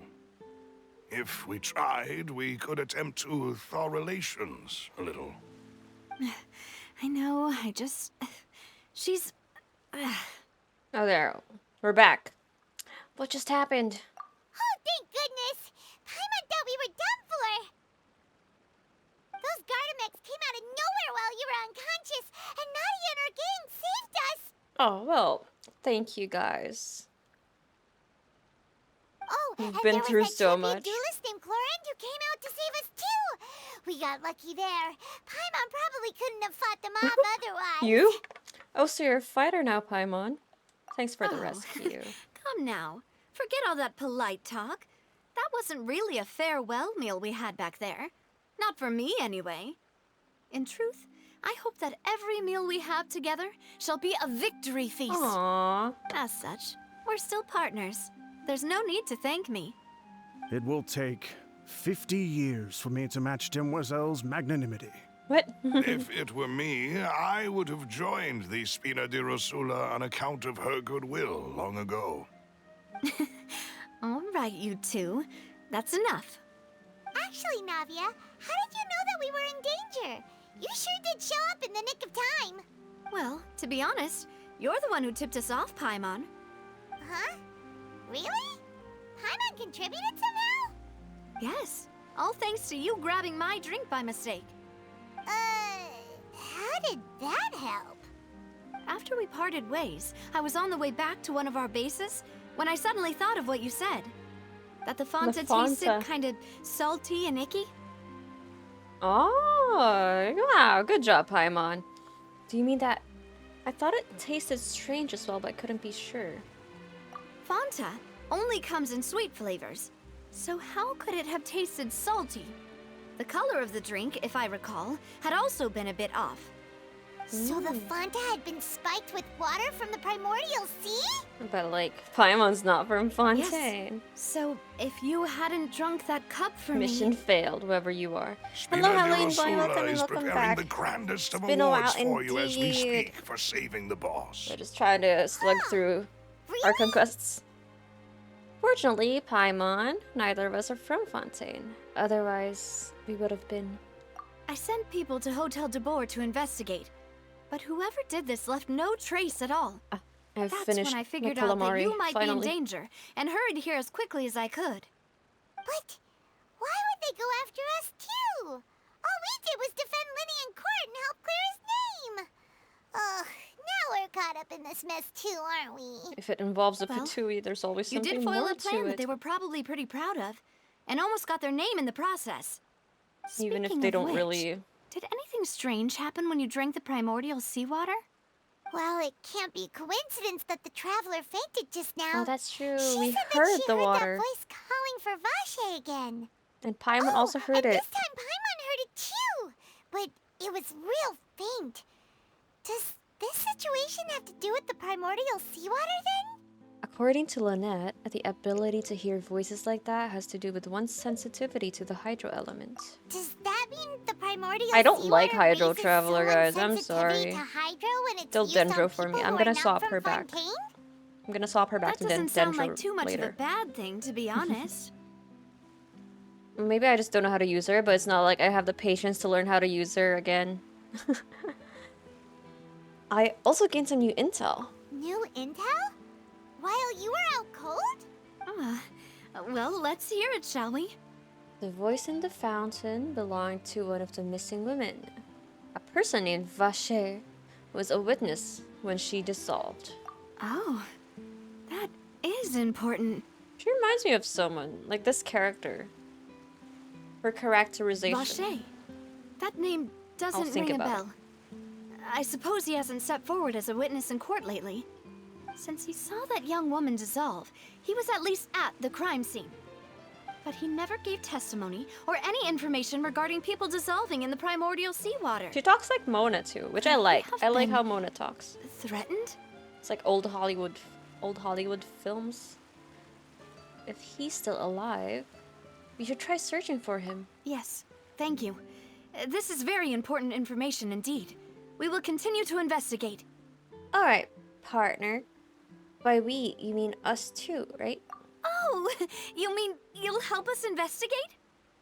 If we tried, we could attempt to thaw relations a little. I know, she's... Oh, there. We're back. What just happened? Oh, thank goodness! Paimon thought we were done for! Those Gardamex came out of nowhere while you were unconscious, and Nadia and her gang saved us! Oh, well, thank you guys. Oh, We've and been there was through that so champion much. duelist named Clorand who came out to save us too! We got lucky there. Paimon probably couldn't have fought them off otherwise. You? Oh, so you're a fighter now, Paimon. Thanks for the Oh. rescue. Come now. Forget all that polite talk. That wasn't really a farewell meal we had back there. Not for me, anyway. In truth, I hope that every meal we have together shall be a victory feast. Aww. As such, we're still partners. There's no need to thank me. It will take 50 years for me to match Demoiselle's magnanimity. What? If it were me, I would have joined the Spina di Rosula on account of her goodwill long ago. All right, you two. That's enough. Actually, Navia, how did you know that we were in danger? You sure did show up in the nick of time. Well, to be honest, you're the one who tipped us off, Paimon. Huh? Really? Paimon contributed somehow? Yes, all thanks to you grabbing my drink by mistake. How did that help? After we parted ways, I was on the way back to one of our bases when I suddenly thought of what you said. That the Fonta tasted Fonta. kind of salty and icky. Oh, wow. Good job, Paimon. Do you mean that? I thought it tasted strange as well, but I couldn't be sure. Fonta only comes in sweet flavors. So how could it have tasted salty? The color of the drink, if I recall, had also been a bit off. So the Fonta had been spiked with water from the primordial sea? But, like, Paimon's not from Fontaine. So if you hadn't drunk that cup for Mission me... failed, whoever you are. Spina di Hello, Rosula welcome is welcome preparing back. the grandest of It's been a awards while for you as we indeed. speak for saving the boss. We're just trying to slug through our Really? conquests. Fortunately, Paimon, neither of us are from Fontaine. Otherwise, we would have been... I sent people to Hotel de Boer to investigate. But whoever did this left no trace at all. I've That's finished when I my figured out that calamari, you might finally. be in danger, and hurried here as quickly as I could. But why would they go after us too? All we did was defend Linny in court and help clear his name. Ugh, now we're caught up in this mess too, aren't we? If it involves a Well, Patui, there's always You something did foil more a plan to that it. they were probably pretty proud of, and almost got their name in the process. Even if Speaking they of don't which, really... Did anything strange happen when you drank the primordial seawater? Well, it can't be coincidence that the traveler fainted just now. Oh, that's true. She We said that heard she the heard water. that voice calling for Vacher again. And Paimon also heard and it. this time Paimon heard it too, but it was real faint. Does this situation have to do with the primordial seawater then? According to Lynette, the ability to hear voices like that has to do with one's sensitivity to the hydro element. Does that mean the primordial I don't seawater like Hydro raises Traveler, someone's guys. I'm sensitivity sorry. to hydro when it's Still used on Dendro for me. people I'm who gonna are not swap from her back. Fontaine? I'm gonna swap her back That to doesn't sound Dendro like too much later. of a bad thing, to be honest. Maybe I just don't know how to use her, but it's not like I have the patience to learn how to use her again. I also gained some new intel. New intel? While you were out cold? Well, let's hear it, shall we? The voice in the fountain belonged to one of the missing women. A person named Vacher was a witness when she dissolved. Oh, that is important. She reminds me of someone, like this character. Her characterization. Vacher. That name I'll doesn't think ring a about bell. I suppose he hasn't stepped forward as a witness in court lately. Since he saw that young woman dissolve, he was at least at the crime scene. But he never gave testimony or any information regarding people dissolving in the primordial seawater. She talks like Mona too, which I Could he like. have I like been how Mona talks. Threatened? It's like old Hollywood films. If he's still alive, We should try searching for him. Yes, thank you. This is very important information indeed. We will continue to investigate. Alright, partner. By we, you mean us too, right? Oh, you mean you'll help us investigate?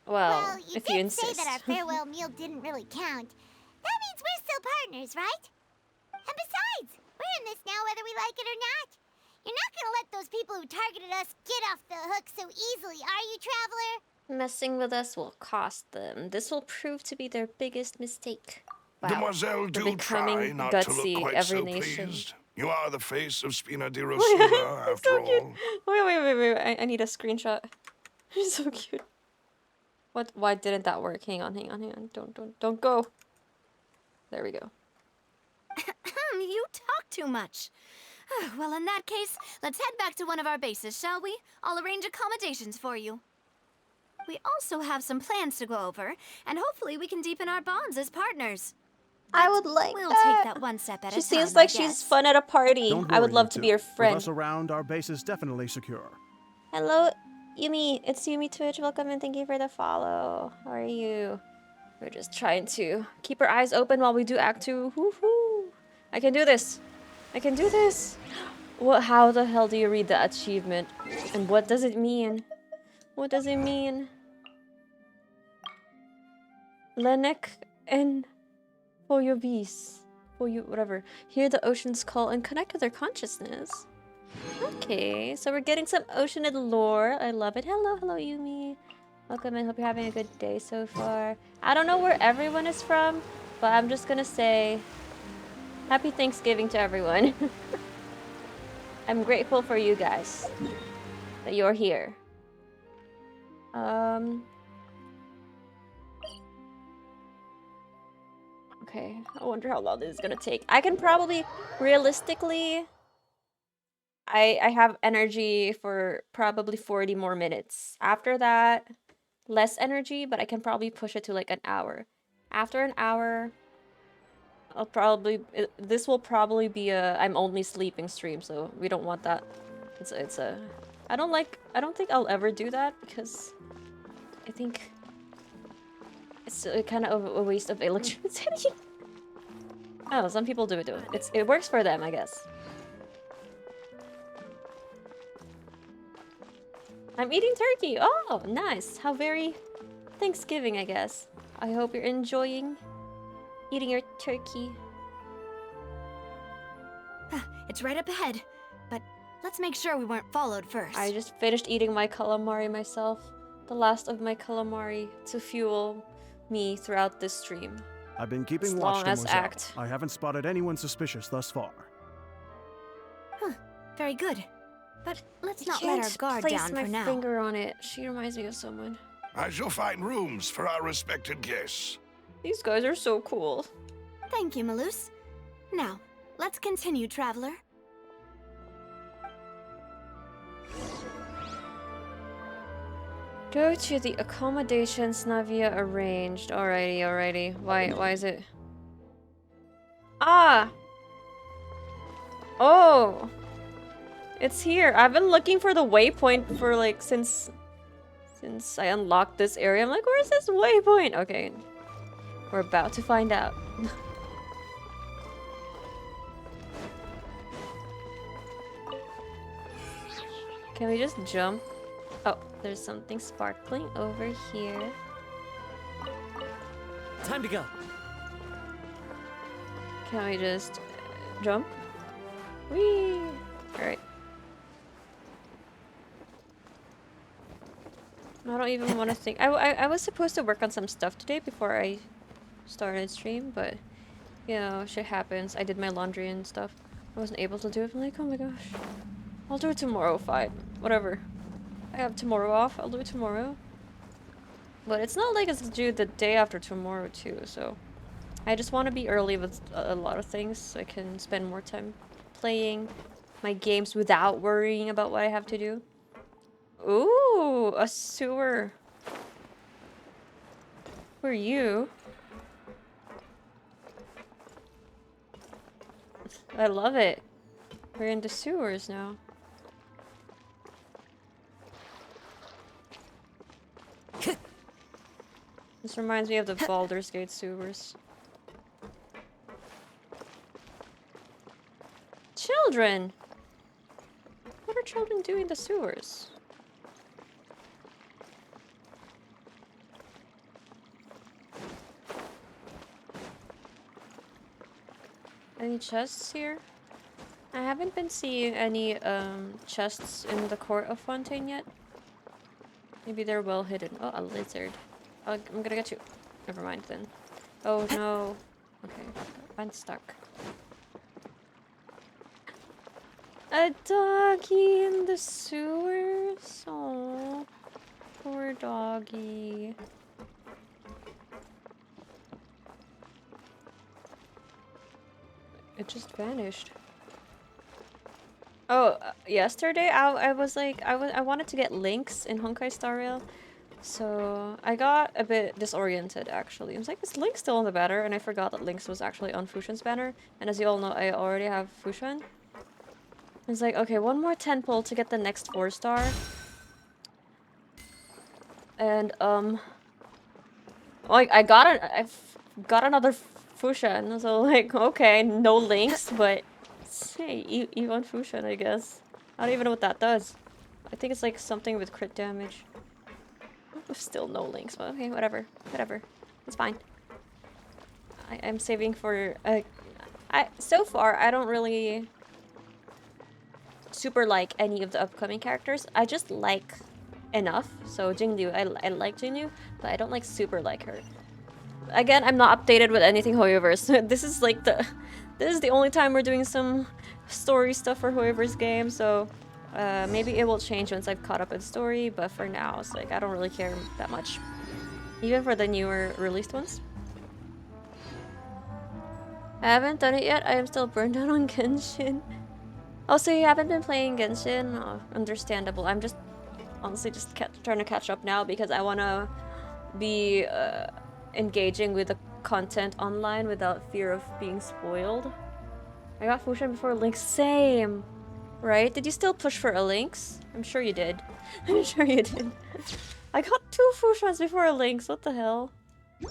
Well, you if did you insist. say that our farewell meal didn't really count. That means we're still partners, right? And besides, we're in this now whether we like it or not. You're not gonna let those people who targeted us get off the hook so easily, are you, Traveler? Messing with us will cost them. This will prove to be their biggest mistake. Wow. Demoiselle, We're do try becoming not to gutsy look quite every so nation. pleased. You are the face of Spina di Rosula, after So cute. all. Wait. I need a screenshot. He's so cute. What? Why didn't that work? Hang on. Don't go. There we go. You talk too much. Well, in that case, let's head back to one of our bases, shall we? I'll arrange accommodations for you. We also have some plans to go over, and hopefully we can deepen our bonds as partners. I would like We'll that. take that one step at a She time, seems I like she's guess. fun at a party. Don't I would worry, love you to two. be her friend. With us around, our base is definitely secure. Hello, Yumi. It's Yumi Twitch. Welcome and thank you for the follow. How are you? We're just trying to keep our eyes open while we do Act 2. Woohoo! I can do this. I can do this. What? How the hell do you read the achievement? And what does it mean? What does it mean? Lenek and Foyovis. Whatever. Hear the ocean's call and connect with their consciousness. Okay, so we're getting some oceanid lore. I love it. Hello, Yumi. Welcome and hope you're having a good day so far. I don't know where everyone is from, but I'm just gonna say Happy Thanksgiving to everyone. I'm grateful for you guys that you're here. Okay, I wonder how long this is gonna take. I can probably, realistically, I have energy for probably 40 more minutes. After that, less energy, but I can probably push it to like an hour. After an hour, I'll probably, this will probably be a I'm only sleeping stream, so we don't want that. It's a, I don't think I'll ever do that because I think it's kind of a waste of electricity. Oh, some people do it though. It works for them, I guess. I'm eating turkey. Oh, nice. How very Thanksgiving, I guess. I hope you're enjoying eating your turkey. It's right up ahead, but let's make sure we weren't followed first. I just finished eating my calamari myself. The last of my calamari to fuel me throughout this stream. I've been keeping As watch, long as Mademoiselle. Act. I haven't spotted anyone suspicious thus far. Huh, very good. But let's not I let can't our guard place down my for now. finger on it. She reminds me of someone. I shall find rooms for our respected guests. These guys are so cool. Thank you, Malus. Now, let's continue, Traveler. Go to the accommodations Navia arranged. Alrighty. Why is it? Ah! Oh! It's here. I've been looking for the waypoint for like since I unlocked this area. I'm like, where's this waypoint? Okay. We're about to find out. Can we just jump? Oh, there's something sparkling over here. Time to go. Can we just jump? Whee! Alright. I don't even want to think. I was supposed to work on some stuff today before I started stream, but you know, shit happens. I did my laundry and stuff. I wasn't able to do it. I'm like, oh my gosh. I'll do it tomorrow, fine. Whatever. I have tomorrow off. I'll do it tomorrow. But it's not like it's due the day after tomorrow too, so I just want to be early with a lot of things so I can spend more time playing my games without worrying about what I have to do. Ooh, a sewer. Who are you? I love it. We're in the sewers now. This reminds me of the Baldur's Gate sewers. Children! What are children doing in the sewers? Any chests here? I haven't been seeing any chests in the court of Fontaine yet. Maybe they're well hidden. Oh, a lizard. Oh, I'm gonna get you. Never mind then. Oh no. Okay, I'm stuck. A doggy in the sewers? Oh, poor doggy. It just vanished. Oh, yesterday I was like I wanted to get links in Honkai Star Rail, so I got a bit disoriented actually. I was like, is Link still on the banner? And I forgot that Link's was actually on Fushan's banner. And as you all know, I already have Fushan. I was like, okay, one more 10 pull to get the next 4-star. And like I got another Fushan, so like okay, no links, but hey, Yvonne Fushan, I guess. I don't even know what that does. I think it's like something with crit damage. Still no links, but okay, whatever. Whatever. It's fine. I'm saving for... so far, I don't really super like any of the upcoming characters. I just like enough. So Jingyu, I like Jingyu, but I don't like super like her. Again, I'm not updated with anything Hoyoverse. This is like the... This is the only time we're doing some story stuff for Hoyoverse game, so maybe it will change once I've caught up in story, but for now, it's like I don't really care that much. Even for the newer released ones. I haven't done it yet. I am still burned out on Genshin. Oh, so you haven't been playing Genshin? Oh, understandable. I'm just honestly just trying to catch up now because I want to be engaging with the content online without fear of being spoiled. I got Fushan before Lynx. Same! Right? Did you still push for a Lynx? I'm sure you did. I'm sure you did. I got 2 Fushans before a Lynx. What the hell? It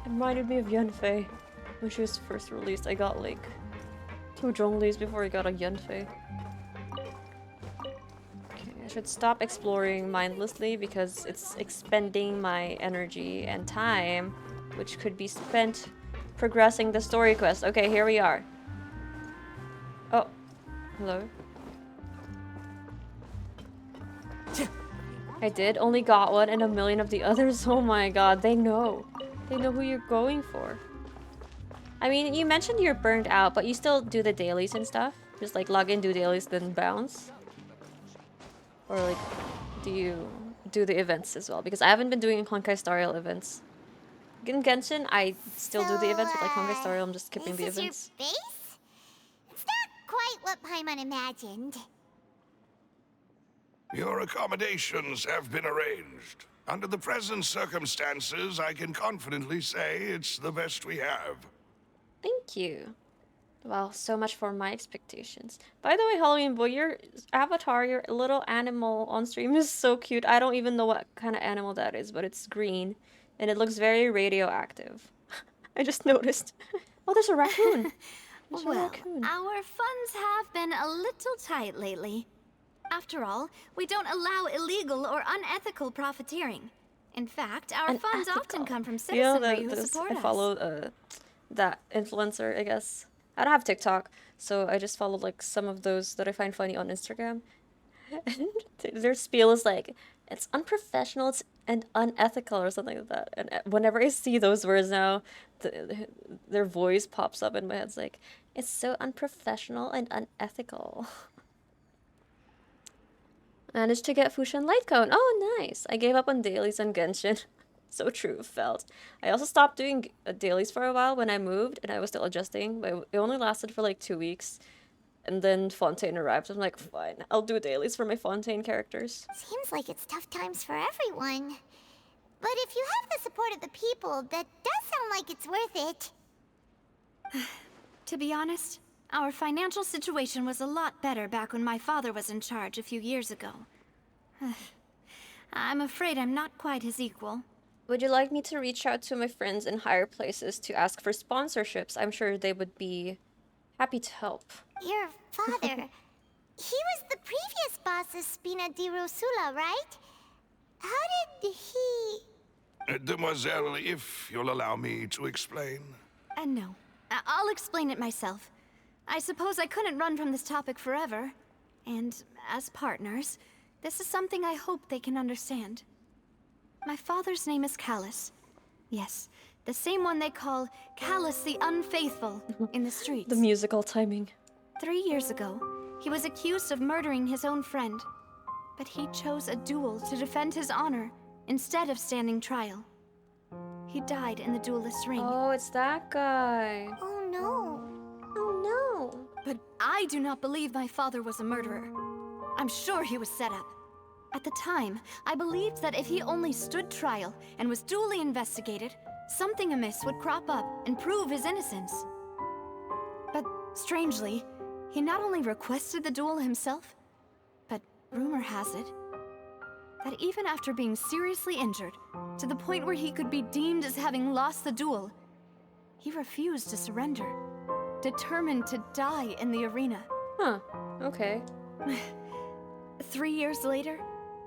reminded me of Yanfei. When she was first released, I got like 2 Zhonglis before I got a Yanfei. I should stop exploring mindlessly because it's expending my energy and time, which could be spent progressing the story quest. Okay, here we are. Oh, hello. I did, only got one and a million of the others. Oh my god, they know. They know who you're going for. I mean, you mentioned you're burned out, but you still do the dailies and stuff? Just like log in, do dailies, then bounce? Or like, do you do the events as well? Because I haven't been doing Honkai Star Rail events. In Genshin, I still do the events, but like Honkai Star Rail, I'm just skipping the events. Your base? It's not quite what Paimon imagined. Your accommodations have been arranged. Under the present circumstances, I can confidently say it's the best we have. Thank you. Well, so much for my expectations. By the way, Halloween boy, your avatar, your little animal on stream is so cute. I don't even know what kind of animal that is, but it's green. And it looks very radioactive. I just noticed. Oh, there's a raccoon. There's a raccoon. Our funds have been a little tight lately. After all, we don't allow illegal or unethical profiteering. In fact, our funds often come from citizenry who support us. I follow that influencer, I guess. I don't have TikTok, so I just follow like some of those that I find funny on Instagram. And their spiel is like, it's unprofessional and unethical or something like that. And whenever I see those words now, their voice pops up in my head. It's like, it's so unprofessional and unethical. Managed to get Fushan Light Cone. Oh, nice. I gave up on dailies on Genshin. So true, felt. I also stopped doing dailies for a while when I moved, and I was still adjusting, but it only lasted for like 2 weeks. And then Fontaine arrived. I'm like, fine, I'll do dailies for my Fontaine characters. Seems like it's tough times for everyone. But if you have the support of the people, that does sound like it's worth it. To be honest, Our financial situation was a lot better back when my father was in charge a few years ago. I'm afraid I'm not quite his equal. Would you like me to reach out to my friends in higher places to ask for sponsorships? I'm sure they would be happy to help. Your father, he was the previous boss of Spina di Rosula, right? How did he... Demoiselle, if you'll allow me to explain. No. I'll explain it myself. I suppose I couldn't run from this topic forever. And as partners, this is something I hope they can understand. My father's name is Callus. Yes, the same one they call Callus the Unfaithful in the streets. The musical timing. 3 years ago, he was accused of murdering his own friend. But he chose a duel to defend his honor instead of standing trial. He died in the duelist's ring. Oh, it's that guy. Oh no. Oh no. But I do not believe my father was a murderer. I'm sure he was set up. At the time, I believed that if he only stood trial and was duly investigated, something amiss would crop up and prove his innocence. But strangely, he not only requested the duel himself, but rumor has it that even after being seriously injured, to the point where he could be deemed as having lost the duel, he refused to surrender, determined to die in the arena. Huh. Okay. 3 years later,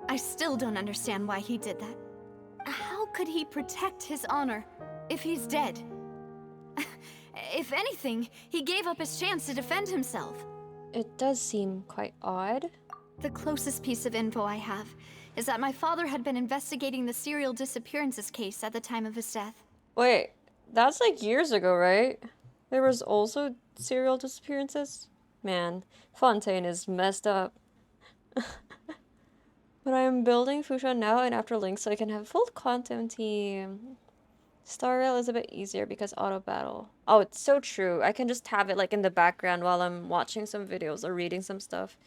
I still don't understand why he did that. How could he protect his honor if he's dead? If anything, he gave up his chance to defend himself. It does seem quite odd. The closest piece of info I have is that my father had been investigating the serial disappearances case at the time of his death. Wait, that's like years ago, right? There was also serial disappearances? Man, Fontaine is messed up. But I am building Fuchsia now and after Link so I can have full content team. Star Rail is a bit easier because auto battle. Oh, it's so true. I can just have it like in the background while I'm watching some videos or reading some stuff.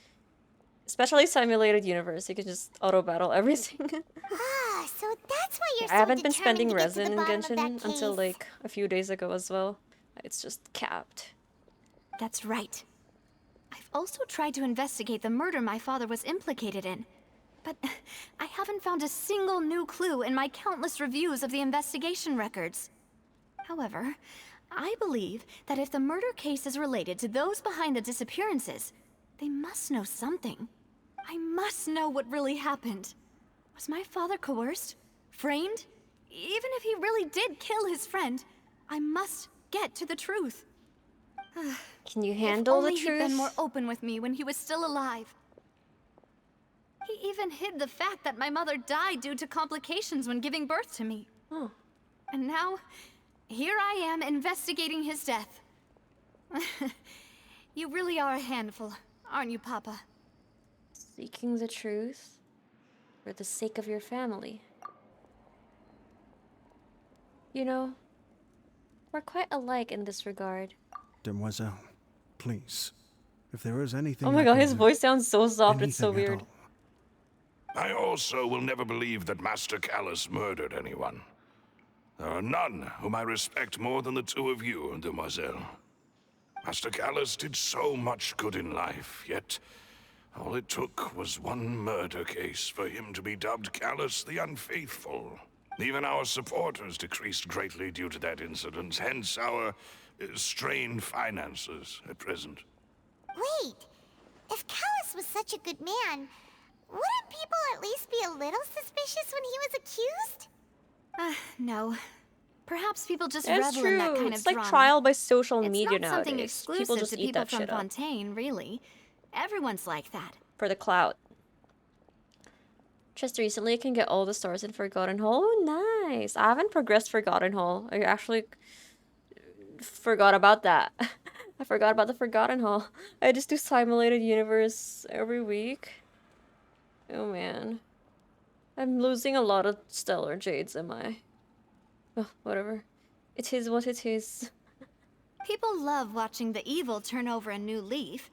Especially Simulated Universe, you can just auto battle everything. So that's why you're so I haven't been determined spending to get to the resin in bottom of that Genshin until case. like a few days ago as well. It's just capped. That's right. I've also tried to investigate the murder my father was implicated in, but I haven't found a single new clue in my countless reviews of the investigation records. However, I believe that if the murder case is related to those behind the disappearances, they must know something. I must know what really happened. Was my father coerced? Framed? Even if he really did kill his friend, I must get to the truth. Can you handle the If only he'd truth? been more open with me when he was still alive. He even hid the fact that my mother died due to complications when giving birth to me. Oh. And now, here I am investigating his death. You really are a handful, aren't you, Papa? Seeking the truth for the sake of your family. You know, we're quite alike in this regard. Demoiselle, please, if there is anything Oh my I god, can his do, voice sounds so soft, it's so anything at weird. all. I also will never believe that Master Callus murdered anyone. There are none whom I respect more than the two of you, Demoiselle. Master Callus did so much good in life, yet all it took was one murder case for him to be dubbed Callus the Unfaithful. Even our supporters decreased greatly due to that incident, hence our strained finances at present. Wait, if Callus was such a good man, wouldn't people at least be a little suspicious when he was accused? No. Perhaps people just It's revel true. in that kind It's of like drama. trial by social It's media not something nowadays. exclusive People just to eat people that from shit up Fontaine, really. Everyone's like that. for the clout. Just recently, I can get all the stars in Forgotten Hall. Oh, nice. I haven't progressed Forgotten Hall. I actually forgot about that. I forgot about the Forgotten Hall. I just do Simulated Universe every week. Oh, man. I'm losing a lot of Stellar Jades, am I? Oh, whatever. It is what it is. People love watching the evil turn over a new leaf,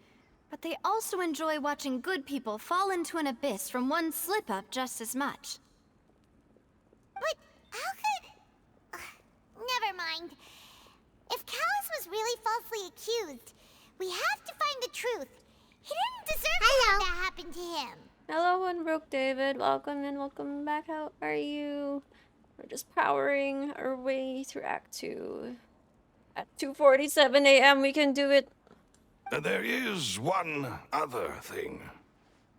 but they also enjoy watching good people fall into an abyss from one slip-up just as much. But how could... Never mind. If Callus was really falsely accused, We have to find the truth. He didn't deserve to have that happen to him. Hello, Unbroke David. Welcome and welcome back. How are you? We're just powering our way through Act 2. At 2:47 a.m. we can do it. There is one other thing.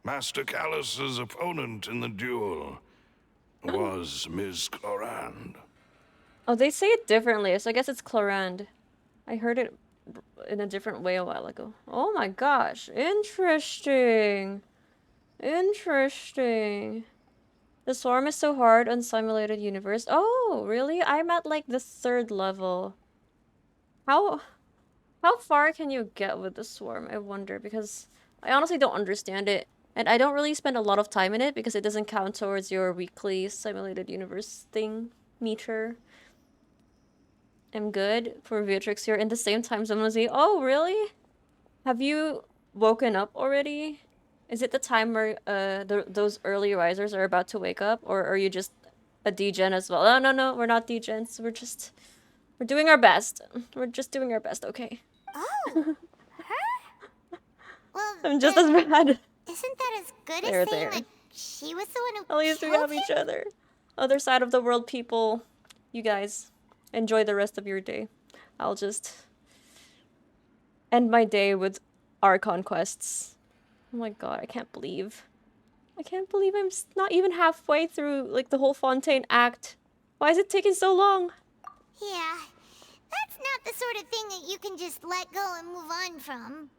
Master Callus's opponent in the duel was Ms. Clorand. Oh, they say it differently, so I guess it's Clorand. I heard it in a different way a while ago. Oh my gosh, interesting. Interesting. The swarm is so hard on Simulated Universe. Oh, really? I'm at like the 3rd level. How far can you get with the swarm? I wonder, because I honestly don't understand it. And I don't really spend a lot of time in it because it doesn't count towards your weekly Simulated Universe thing meter. I'm good for Beatrix here in the same time zone as me. Oh, really? Have you woken up already? Is it the time where those early risers are about to wake up? Or are you just a degen as well? Oh, no, we're not degens. We're doing our best. We're just doing our best, okay? Oh, her? Well, I'm just as bad. Isn't that as good They're as saying there. that she was the one who At least we killed have him? each other. Other side of the world people, you guys, enjoy the rest of your day. I'll just end my day with archon quests. Oh my god, I can't believe I'm not even halfway through, like, the whole Fontaine Act. Why is it taking so long? Yeah, that's not the sort of thing that you can just let go and move on from.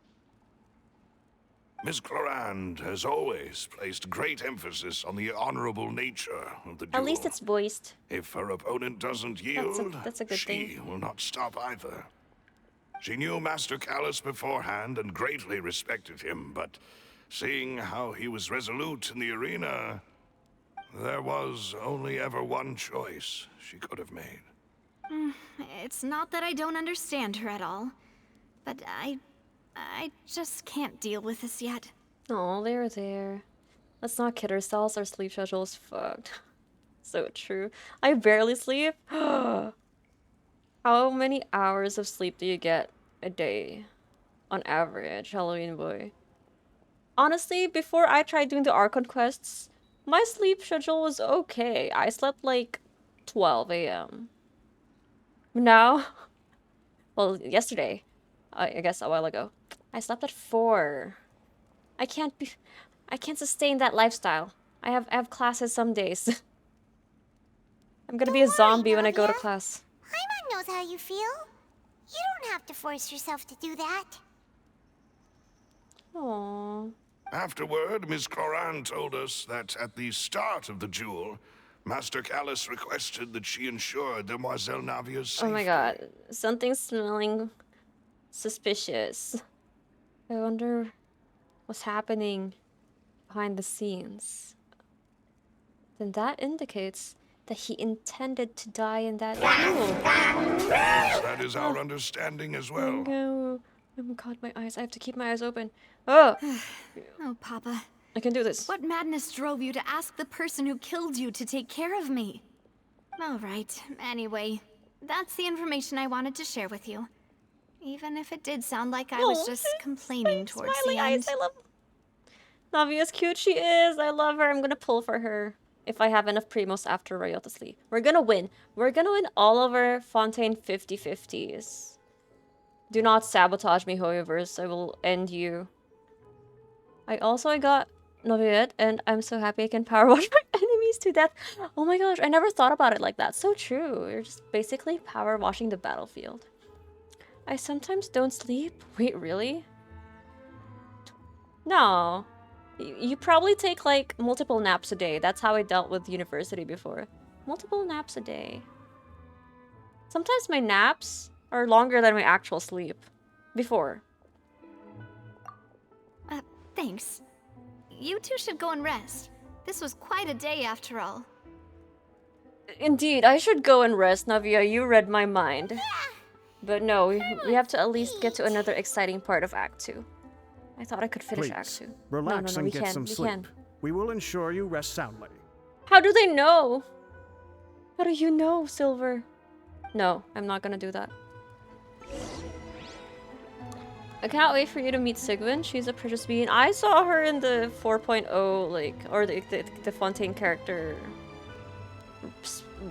Miss Clorand has always placed great emphasis on the honorable nature of the duel. At least it's voiced. If her opponent doesn't yield, that's a good she thing. will not stop either. She knew Master Callus beforehand and greatly respected him, but seeing how he was resolute in the arena, there was only ever one choice she could have made. It's not that I don't understand her at all, but I just can't deal with this yet. Oh, they're there. Let's not kid ourselves, our sleep schedule is fucked. So true. I barely sleep. How many hours of sleep do you get a day on average, Halloween boy? Honestly, before I tried doing the Archon quests, my sleep schedule was okay. I slept like 12 a.m. Now, well, yesterday, I guess a while ago, I slept at 4. I can't sustain that lifestyle. I have classes some days. I'm gonna be a zombie when I go to Navia. class. Paimon knows how you feel. You don't have to force yourself to do that. Aww. Afterward, Miss Clorand told us that at the start of the duel, Master Callus requested that she ensure Demoiselle Navia's safety. Oh my god. Something's smelling suspicious. I wonder what's happening behind the scenes. Then that indicates that he intended to die in that duel. Yes, that is our understanding as well. No. Oh my god, my eyes. I have to keep my eyes open. Oh! Oh, Papa. I can do this. What madness drove you to ask the person who killed you to take care of me? All right. Anyway, that's the information I wanted to share with you. Even if it did sound like I was just complaining towards the Smiley end. eyes. I love Navia's cute. She is. I love her. I'm gonna pull for her. If I have enough primos after Royal to sleep. We're gonna win. We're gonna win all of our Fontaine 50-50s. Do not sabotage me, Hoyoverse. I will end you. I got Neuvillette, and I'm so happy I can power wash my enemies to death. Oh my gosh, I never thought about it like that. So true. You're just basically power washing the battlefield. I sometimes don't sleep. Wait, really? No. You probably take like multiple naps a day. That's how I dealt with university before. Multiple naps a day. Sometimes my naps are longer than my actual sleep. Before. Thanks. You two should go and rest. This was quite a day after all. Indeed, I should go and rest, Navia. You read my mind. But no, we have to at least get to another exciting part of Act 2. I thought I could finish Act Please, 2. relax no, and we get can. some We sleep. can. We will ensure you rest soundly. How do they know? How do you know, Silver? No, I'm not gonna do that. I can't wait for you to meet Sigvin. She's a precious being. I saw her in the 4.0, like, or the Fontaine character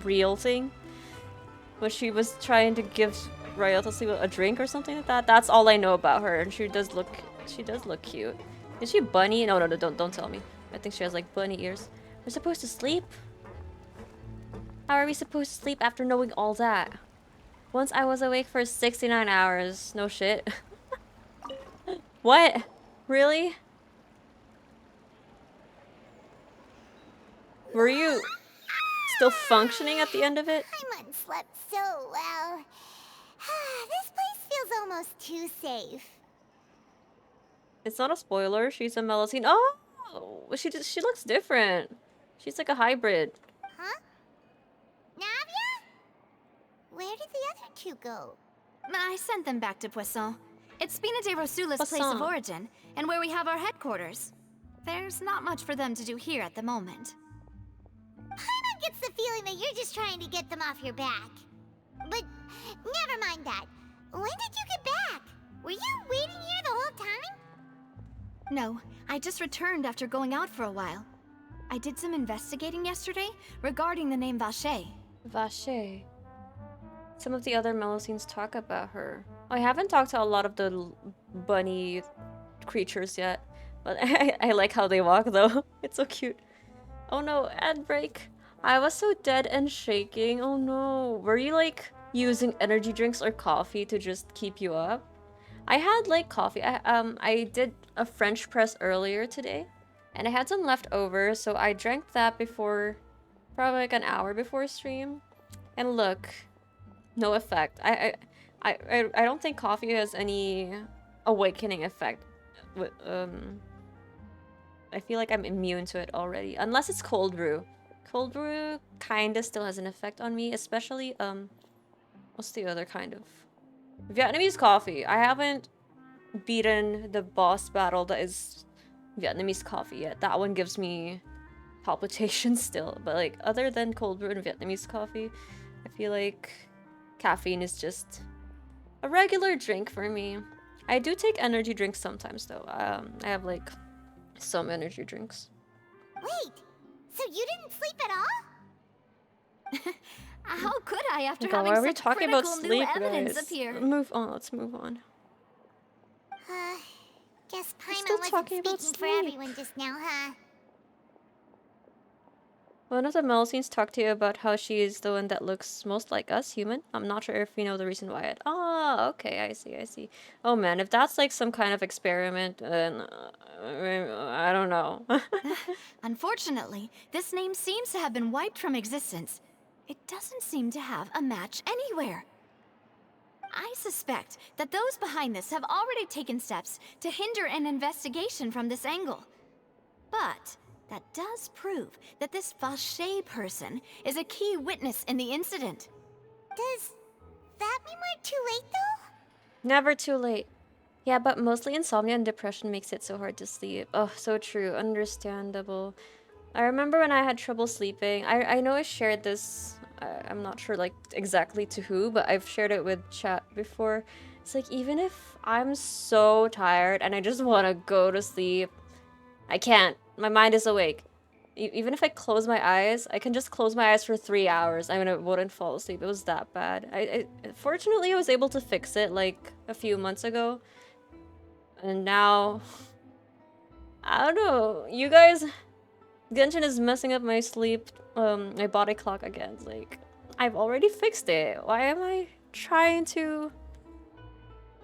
real thing. When she was trying to give Royalty a drink or something like that. That's all I know about her, and she does look cute. Is she bunny? No, don't tell me. I think she has like bunny ears. We're supposed to sleep? How are we supposed to sleep after knowing all that? Once I was awake for 69 hours. No shit. What? Really? Were you still functioning at the end of it? Paimon slept so well. This place feels almost too safe. It's not a spoiler. She's a Melusine. Oh, she looks different. She's like a hybrid. Huh? Navia? Where did the other two go? I sent them back to Poisson. It's Spina de Rosula's place Poisson. of origin, and where we have our headquarters. There's not much for them to do here at the moment. Paimon gets the feeling that you're just trying to get them off your back. But never mind that. When did you get back? Were you waiting here the whole time? No, I just returned after going out for a while. I did some investigating yesterday regarding the name Vacher. Vacher. Some of the other Melusines talk about her. I haven't talked to a lot of the bunny creatures yet, but I like how they walk though. It's so cute. Oh no, ad break. I was so dead and shaking. Oh no. Were you like using energy drinks or coffee to just keep you up? I had like coffee. I did a French press earlier today, and I had some left over, so I drank that before, probably like an hour before stream. And look, no effect. I don't think coffee has any awakening effect. I feel like I'm immune to it already, unless it's cold brew. Cold brew kinda still has an effect on me, especially what's the other kind of Vietnamese coffee? I haven't beaten the boss battle that is Vietnamese coffee yet. That one gives me palpitations still, but like other than cold brew and Vietnamese coffee, I feel like caffeine is just a regular drink for me. I do take energy drinks sometimes though. I have like some energy drinks. Wait, so you didn't sleep at all? How could I after Why having are we such talking about critical new sleep, evidence guys? appear? Move on. Let's move on. Guess We're Paimon still wasn't talking about speaking for sleep. everyone just now, huh? One of the Melusines talked to you about how she is the one that looks most like us, human. I'm not sure if you know the reason why yet. Oh, okay, I see. Oh man, if that's like some kind of experiment, then I don't know. Unfortunately, this name seems to have been wiped from existence. It doesn't seem to have a match anywhere. I suspect that those behind this have already taken steps to hinder an investigation from this angle. But that does prove that this Vacher person is a key witness in the incident. Does that mean we're too late, though? Never too late. Yeah, but mostly insomnia and depression makes it so hard to sleep. Oh, so true. Understandable. I remember when I had trouble sleeping. I know I shared this. I'm not sure like exactly to who, but I've shared it with chat before. It's like even if I'm so tired and I just want to go to sleep, I can't. My mind is awake. Even if I close my eyes, I can just close my eyes for 3 hours. I mean, I wouldn't fall asleep. It was that bad. Fortunately, I was able to fix it like a few months ago. And now, I don't know. You guys, Genshin is messing up my sleep, my body clock again. It's like, I've already fixed it. Why am I trying to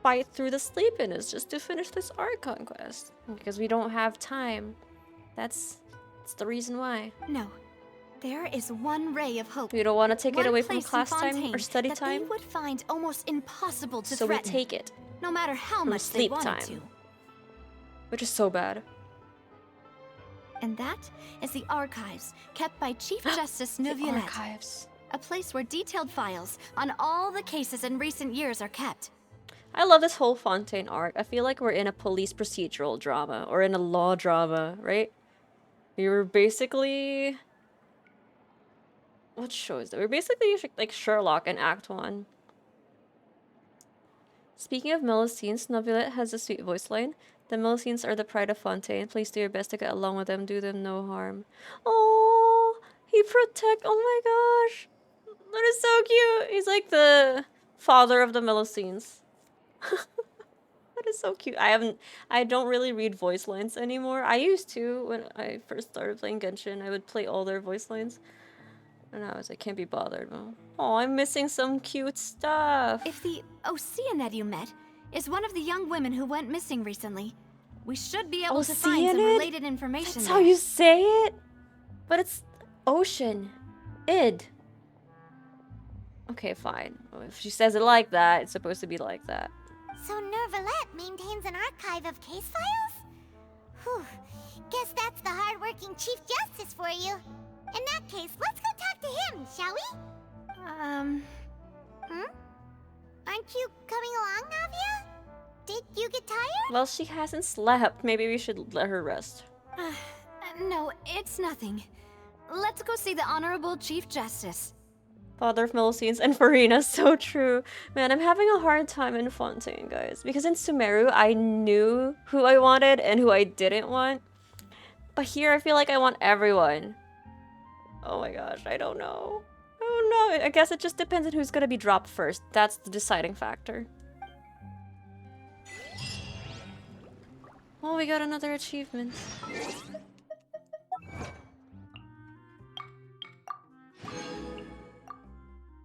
fight through the sleepiness just to finish this archon quest? Because we don't have time. That's the reason why. No, there is one ray of hope. We don't want to take it One away from place in class time Fontaine or study that time, they would find almost impossible to so we threaten, take it, no matter how from much they sleep wanted time. to. which is so bad. And that is the archives kept by Chief Justice The Neuvillette, archives. a place where detailed files on all the cases in recent years are kept. I love this whole Fontaine arc. I feel like we're in a police procedural drama or in a law drama, right? You're basically... What show is that? We're basically like Sherlock in Act 1. Speaking of Melusines, Neuvillette has a sweet voice line. The Melusines are the pride of Fontaine. Please do your best to get along with them. Do them no harm. Oh, he protect. Oh my gosh, that is so cute. He's like the father of the Melusines. That is so cute. I don't really read voice lines anymore. I used to when I first started playing Genshin. I would play all their voice lines. And I was like, can't be bothered. Oh, I'm missing some cute stuff. If the Oceanid you met is one of the young women who went missing recently, we should be able to find some Oceanid? related information. That's there. how you say it? But it's ocean. Id. Okay, fine. Well, if she says it like that, it's supposed to be like that. So Neuvillette maintains an archive of case files? Whew. Guess that's the hard-working Chief Justice for you. In that case, let's go talk to him, shall we? Aren't you coming along, Navia? Did you get tired? Well, she hasn't slept. Maybe we should let her rest. No, it's nothing. Let's go see the Honorable Chief Justice. Father of Melusines and Farina, so true. Man, I'm having a hard time in Fontaine, guys. Because in Sumeru, I knew who I wanted and who I didn't want. But here, I feel like I want everyone. Oh my gosh, I don't know. I don't know. I guess it just depends on who's gonna be dropped first. That's the deciding factor. Oh, we got another achievement.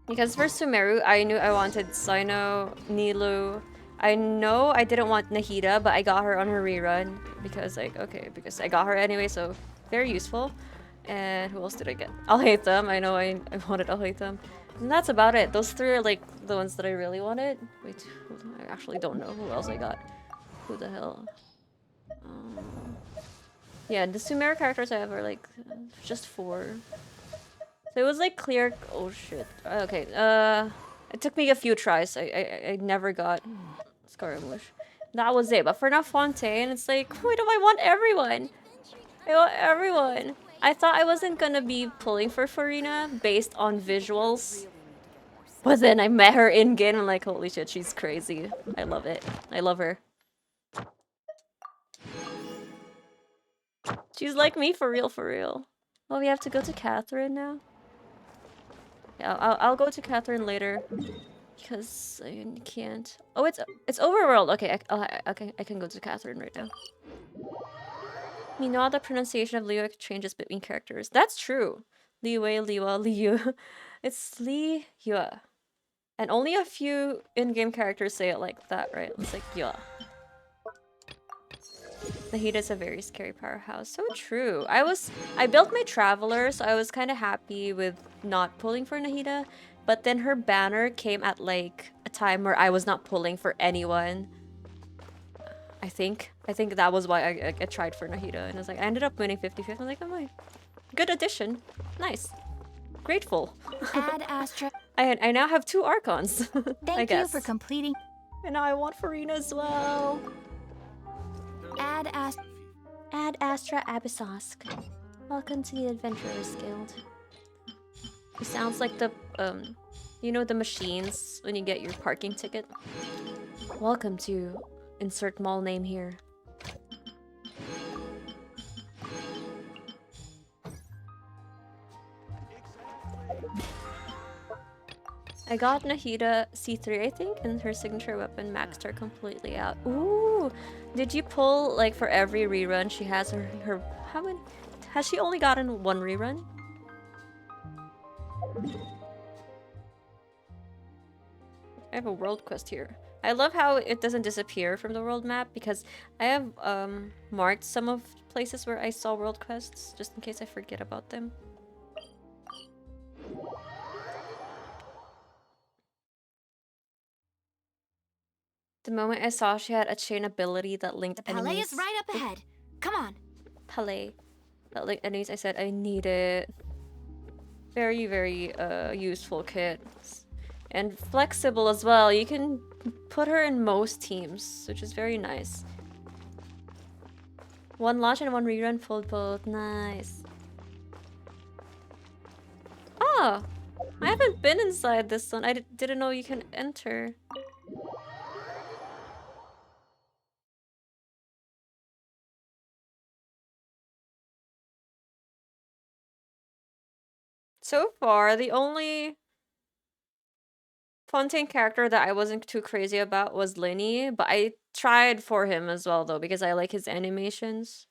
Because for Sumeru, I knew I wanted Sino, Nilu. I know I didn't want Nahida, but I got her on her rerun. Because, like, okay, because I got her anyway, so very useful. And who else did I get? I'll hate them. I know I wanted I'll hate them. And that's about it. Those three are, like, the ones that I really wanted. Wait, I actually don't know who else I got. Who the hell? Yeah, the Sumeru characters I have are, like, just 4. So it was like clear. Oh shit. Okay. It took me a few tries. I never got Scar English. That was it. But for now, Fontaine, it's like, why do I want everyone? I want everyone. I thought I wasn't gonna be pulling for Farina based on visuals. But then I met her in game. I'm like, holy shit, she's crazy. I love it. I love her. She's like me for real, for real. Well, we have to go to Catherine now. Yeah, I'll go to Catherine later because I can't. Oh, it's overworld. Okay, I can go to Catherine right now. You know how the pronunciation of Liu changes between characters. That's true. Liwei, Liwa, Liu. It's Li Yua. And only a few in-game characters say it like that, right? It's like Yua. Nahida's a very scary powerhouse. So true. I built my Traveler, so I was kind of happy with not pulling for Nahida. But then her banner came at like a time where I was not pulling for anyone. I think that was why I tried for Nahida. And I was like, I ended up winning 50-50. I'm like, oh my. Good addition. Nice. Grateful. Add Astra. I now have 2 Archons. Thank you for completing. And now I want Farina as well. Add Astra Abyssosk. Welcome to the Adventurers Guild. It sounds like the, you know the machines when you get your parking ticket? Welcome to insert mall name here. I got Nahida C3, I think, and her signature weapon maxed her completely out. Ooh! Did you pull, like, for every rerun she has her how many? Has she only gotten 1 rerun? I have a world quest here. I love how it doesn't disappear from the world map because I have marked some of places where I saw world quests just in case I forget about them. The moment I saw she had a chain ability that linked The Palais enemies. is right up ahead. Come on. Palais. That linked enemies, I said I need it. Very, very useful kit. And flexible as well. You can put her in most teams, which is very nice. 1 launch and 1 rerun, fold both. Nice. Oh! I haven't been inside this one. I didn't know you can enter. So far, the only Fontaine character that I wasn't too crazy about was Linny, but I tried for him as well though because I like his animations.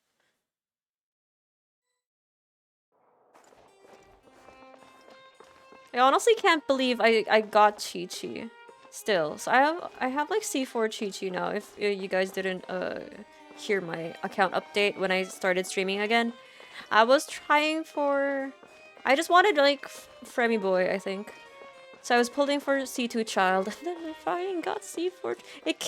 I honestly can't believe I got Chi-Chi still. So I have like C4 Chi-Chi now if you guys didn't hear my account update when I started streaming again. I was trying for I just wanted like Fremy Boy, I think. So I was pulling for C2 Child and then I finally got C4. It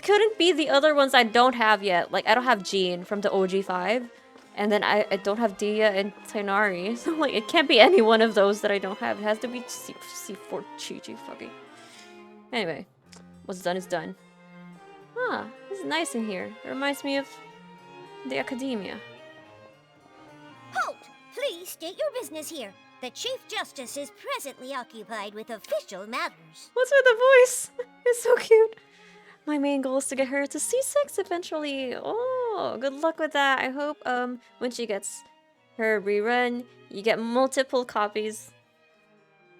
couldn't be the other ones I don't have yet. Like I don't have Jean from the OG5. And then I don't have Dia and Tainari. So like it can't be any one of those that I don't have. It has to be C4 Chi-Chi fucking. Anyway, what's done is done. Ah, it's nice in here. It reminds me of the academia. Halt! Please state your business here. The Chief Justice is presently occupied with official matters. What's with the voice? It's so cute. My main goal is to get her to C6 eventually. Oh, good luck with that. I hope when she gets her rerun, you get multiple copies.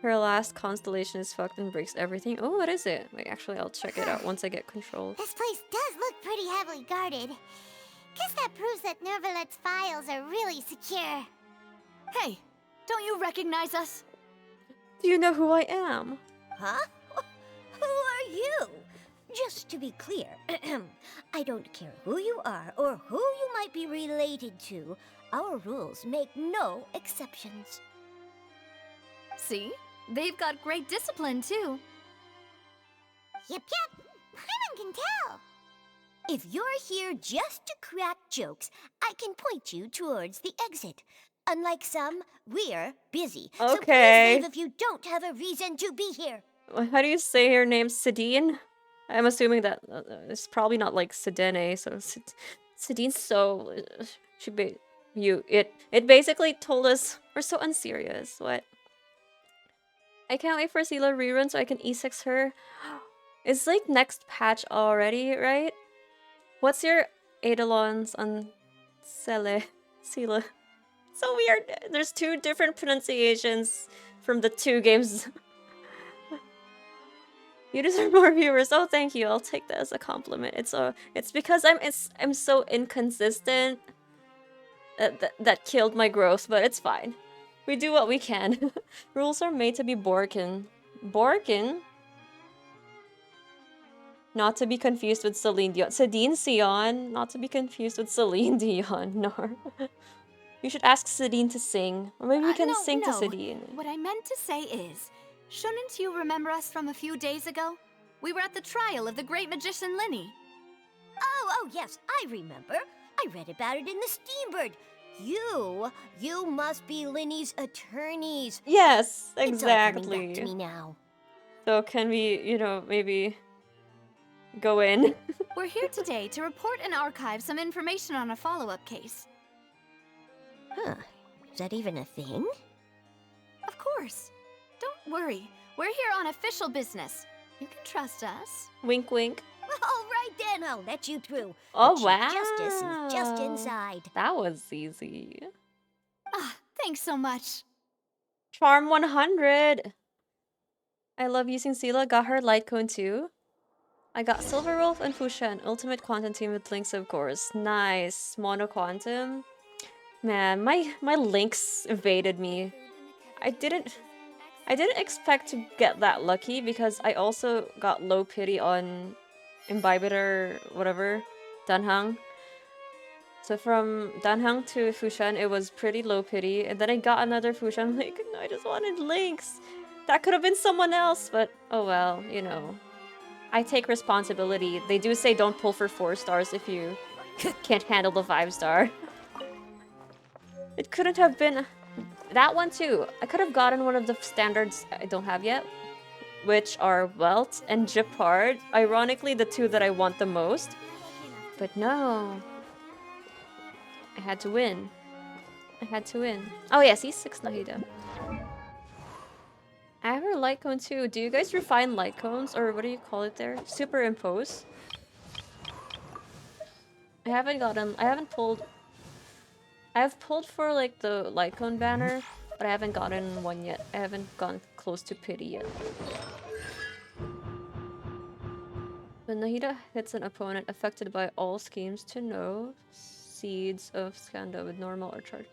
Her last constellation is fucked and breaks everything. Oh, what is it? Wait, actually, I'll check it out once I get control. This place does look pretty heavily guarded. Guess that proves that Neuvillette's files are really secure. Hey, don't you recognize us? Do you know who I am? Huh? Who are you? Just to be clear, I don't care who you are or who you might be related to. Our rules make no exceptions. See? They've got great discipline, too. Yep. Paimon can tell. If you're here just to crack jokes, I can point you towards the exit. Unlike some, we're busy. Okay. So please leave if you don't have a reason to be here. How do you say her name? Sidine? I'm assuming that it's probably not like Sidene, so Sidine's so... It basically told us we're so unserious. What? I can't wait for Sela rerun so I can E6 her. It's like next patch already, right? What's your Eidolons on Sela? So weird. There's two different pronunciations from the two games. You deserve more viewers. Oh, thank you. I'll take that as a compliment. It's because I'm so inconsistent that killed my growth, but it's fine. We do what we can. Rules are made to be Borkin. Borkin? Not to be confused with Celine Dion. Sidine Sion? Not to be confused with Celine Dion. No. You should ask Sidine to sing. Or maybe we can sing to Sidine. What I meant to say is, shouldn't you remember us from a few days ago? We were at the trial of the great magician Linny. Oh, yes, I remember. I read about it in the Steambird. You must be Linny's attorneys. Yes, It's all exactly. coming back to me now. So can we, maybe go in? We're here today to report and archive some information on a follow-up case. Huh. Is that even a thing? Of course. Don't worry. We're here on official business. You can trust us. Wink, wink. All right then, I'll let you through. Oh, The Chief wow. Justice is just inside. That was easy. Ah, thanks so much. Charm 100. I love using Sela. Got her light cone too. I got Silver Wolf and Fuchsia and Ultimate Quantum Team with links, of course. Nice. Mono Quantum. Man, my links evaded me. I didn't expect to get that lucky because I also got low pity on Imbibitor, whatever, Danhang. So from Danhang to Fushan, it was pretty low pity, and then I got another Fushan. I'm like, no, I just wanted links. That could have been someone else, but oh well, I take responsibility. They do say don't pull for 4 stars if you can't handle the 5-star. It couldn't have been that one too. I could have gotten one of the standards I don't have yet, which are Welt and Japard. Ironically, the two that I want the most. But no. I had to win. Oh yes, he's 6 Nahida. I have her light cone too. Do you guys refine light cones? Or what do you call it there? Superimpose? I haven't pulled... I've pulled for like the light cone banner, but I haven't gotten one yet. I haven't gone close to pity yet. When Nahida hits an opponent affected by all schemes to know seeds of Skanda with normal or charge.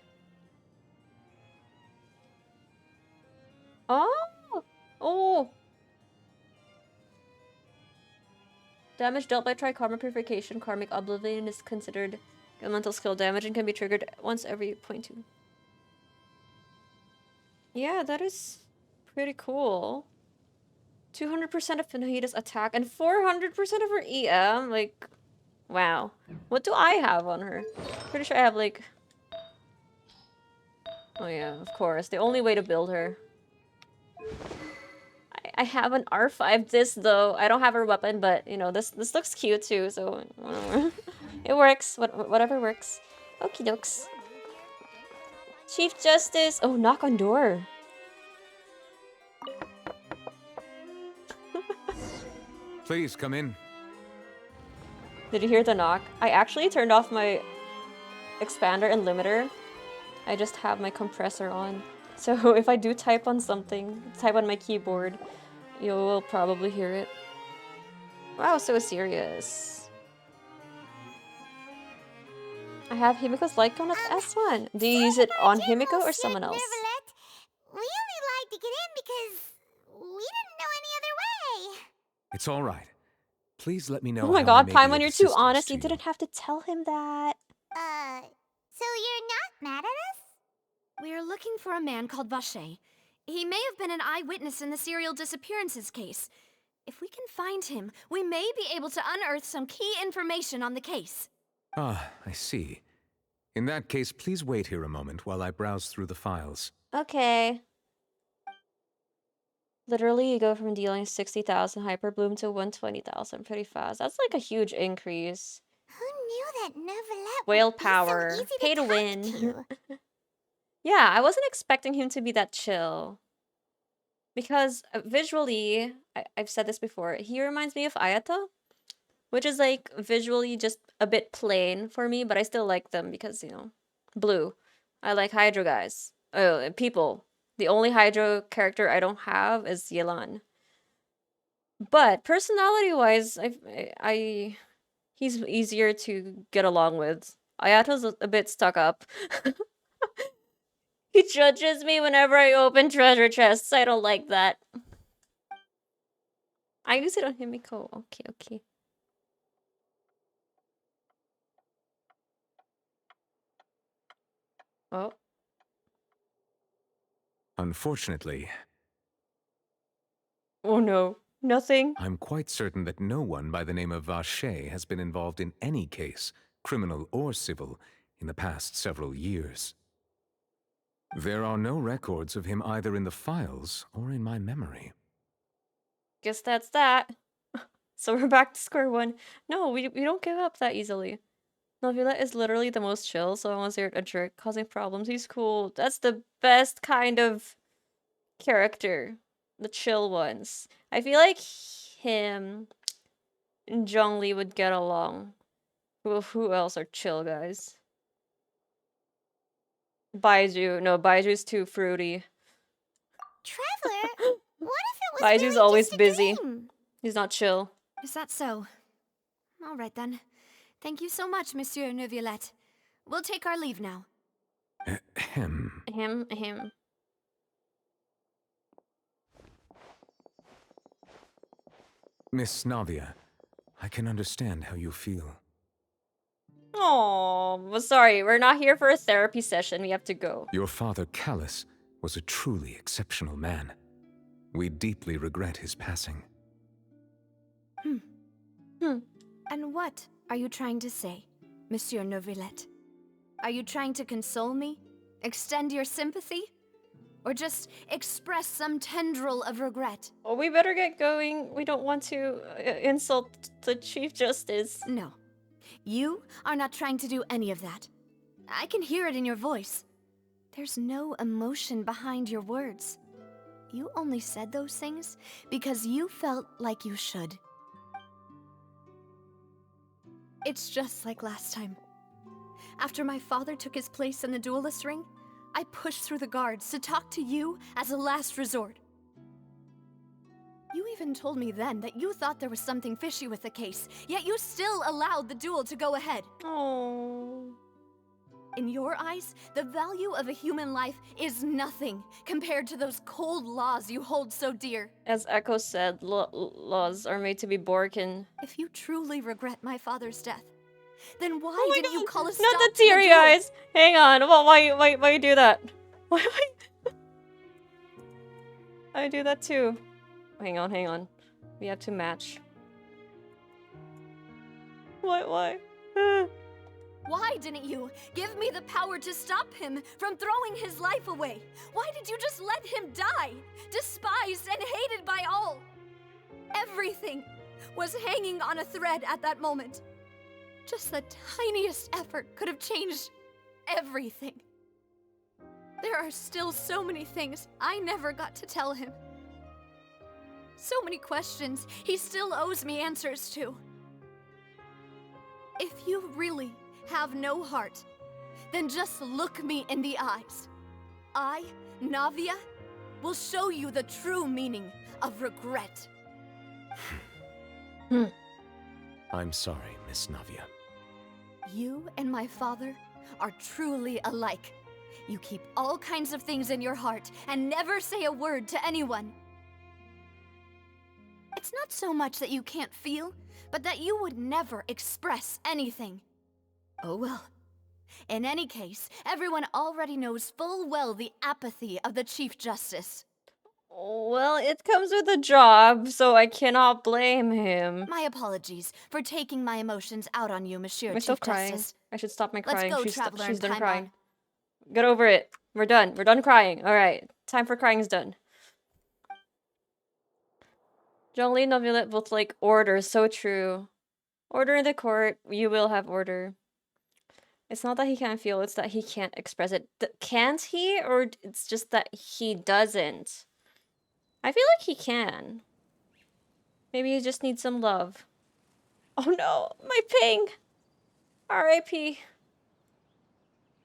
Oh! Oh! Damage dealt by Trikarma Purification, Karmic Oblivion is considered elemental skill damage and can be triggered once every 0.2. Yeah, that is pretty cool. 200% of Nahida's attack and 400% of her EM. Like, wow. What do I have on her? Pretty sure I have like... Oh yeah, of course. The only way to build her. I have an R5 disc though. I don't have her weapon, but you know, this looks cute too, so whatever. It works. Whatever works. Okie dokes. Chief Justice. Oh, knock on door. Please come in. Did you hear the knock? I actually turned off my expander and limiter. I just have my compressor on. So if I do type on something, type on my keyboard, you will probably hear it. Wow, so serious. I have Himiko's light gun at S1. Do you use it on Himiko or someone else? Neuvillette, we only lied to get in because we didn't know any other way. It's all right. Please let me know. Oh my how I god, may be Paimon, of you're too assistance honest. to You didn't have to tell him that. So you're not mad at us? We're looking for a man called Vacher. He may have been an eyewitness in the serial disappearances case. If we can find him, we may be able to unearth some key information on the case. Ah, I see. In that case, please wait here a moment while I browse through the files. Okay. Literally, you go from dealing 60,000 Hyperbloom to 120,000 pretty fast. That's like a huge increase. Who knew that Neuvillette Whale would be power. so easy Pay to talk win. to? Yeah, I wasn't expecting him to be that chill. Because visually, I've said this before, he reminds me of Ayata. Which is like visually just a bit plain for me, but I still like them because, you know, blue. I like Hydro guys. Oh, people. The only Hydro character I don't have is Yelan. But personality-wise, he's easier to get along with. Ayato's a bit stuck up. He judges me whenever I open treasure chests. I don't like that. I use it on Himiko. Okay, okay. Oh. Unfortunately, Oh no. Nothing. I'm quite certain that no one by the name of Vacher has been involved in any case, criminal or civil, in the past several years. There are no records of him either in the files or in my memory. Guess that's that. So we're back to square one. No, we don't give up that easily. Neuvillette is literally the most chill, so once you're a jerk causing problems, he's cool. That's the best kind of character. The chill ones. I feel like him and Zhongli would get along. Who else are chill guys? Baizhu. No, Baiju's too fruity. Traveler, what if it was Baiju's really always just a busy. dream? He's not chill. Is that so? All right then. Thank you so much, Monsieur Neuvillette. We'll take our leave now. Ahem. Him. Miss Navia, I can understand how you feel. Oh, sorry. We're not here for a therapy session. We have to go. Your father, Callus, was a truly exceptional man. We deeply regret his passing. And what are you trying to say, Monsieur Neuvillette? Are you trying to console me? Extend your sympathy? Or just express some tendril of regret? Oh, we better get going. We don't want to insult the Chief Justice. No. You are not trying to do any of that. I can hear it in your voice. There's no emotion behind your words. You only said those things because you felt like you should. It's just like last time. After my father took his place in the duelist ring, I pushed through the guards to talk to you as a last resort. You even told me then that you thought there was something fishy with the case, yet you still allowed the duel to go ahead. Oh. In your eyes, the value of a human life is nothing compared to those cold laws you hold so dear. As Echo said, laws are made to be broken. If you truly regret my father's death, then why Oh my didn't you God, call a not stop the to the teary duel? eyes. Hang on. Well, why you do that? Why? I do that too. Hang on. We have to match. Why? Why didn't you give me the power to stop him from throwing his life away? Why did you just let him die, despised and hated by all? Everything was hanging on a thread at that moment. Just the tiniest effort could have changed everything. There are still so many things I never got to tell him. So many questions he still owes me answers to. If you really have no heart, then just look me in the eyes. I, Navia, will show you the true meaning of regret. I'm sorry, Miss Navia. You and my father are truly alike. You keep all kinds of things in your heart and never say a word to anyone. It's not so much that you can't feel, but that you would never express anything. Oh well. In any case, everyone already knows full well the apathy of the Chief Justice. Well, it comes with a job, so I cannot blame him. My apologies for taking my emotions out on you, Monsieur I'm still Chief crying. Justice. I should stop my Let's crying. go, she's Traveler, she's and done climb crying. on. Get over it. We're done. We're done crying. All right. Time for crying is done. Zhongli and Neuvillette both like order. So true. Order in the court. You will have order. It's not that he can't feel, it's that he can't express it. Can't he? Or it's just that he doesn't? I feel like he can. Maybe he just needs some love. Oh no, my ping! R.I.P.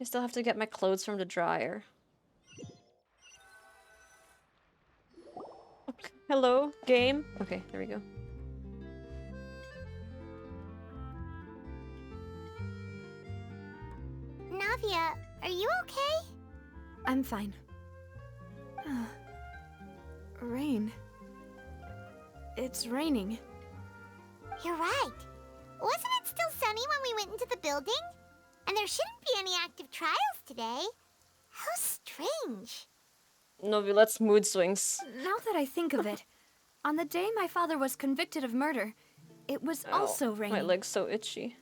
I still have to get my clothes from the dryer. Okay. Hello, game? Okay, there we go. Navia, are you okay? I'm fine. Rain. It's raining. You're right. Wasn't it still sunny when we went into the building? And there shouldn't be any active trials today. How strange. Neuvillette's mood swings. Now that I think of it, on the day my father was convicted of murder, it was also My raining. leg's so itchy.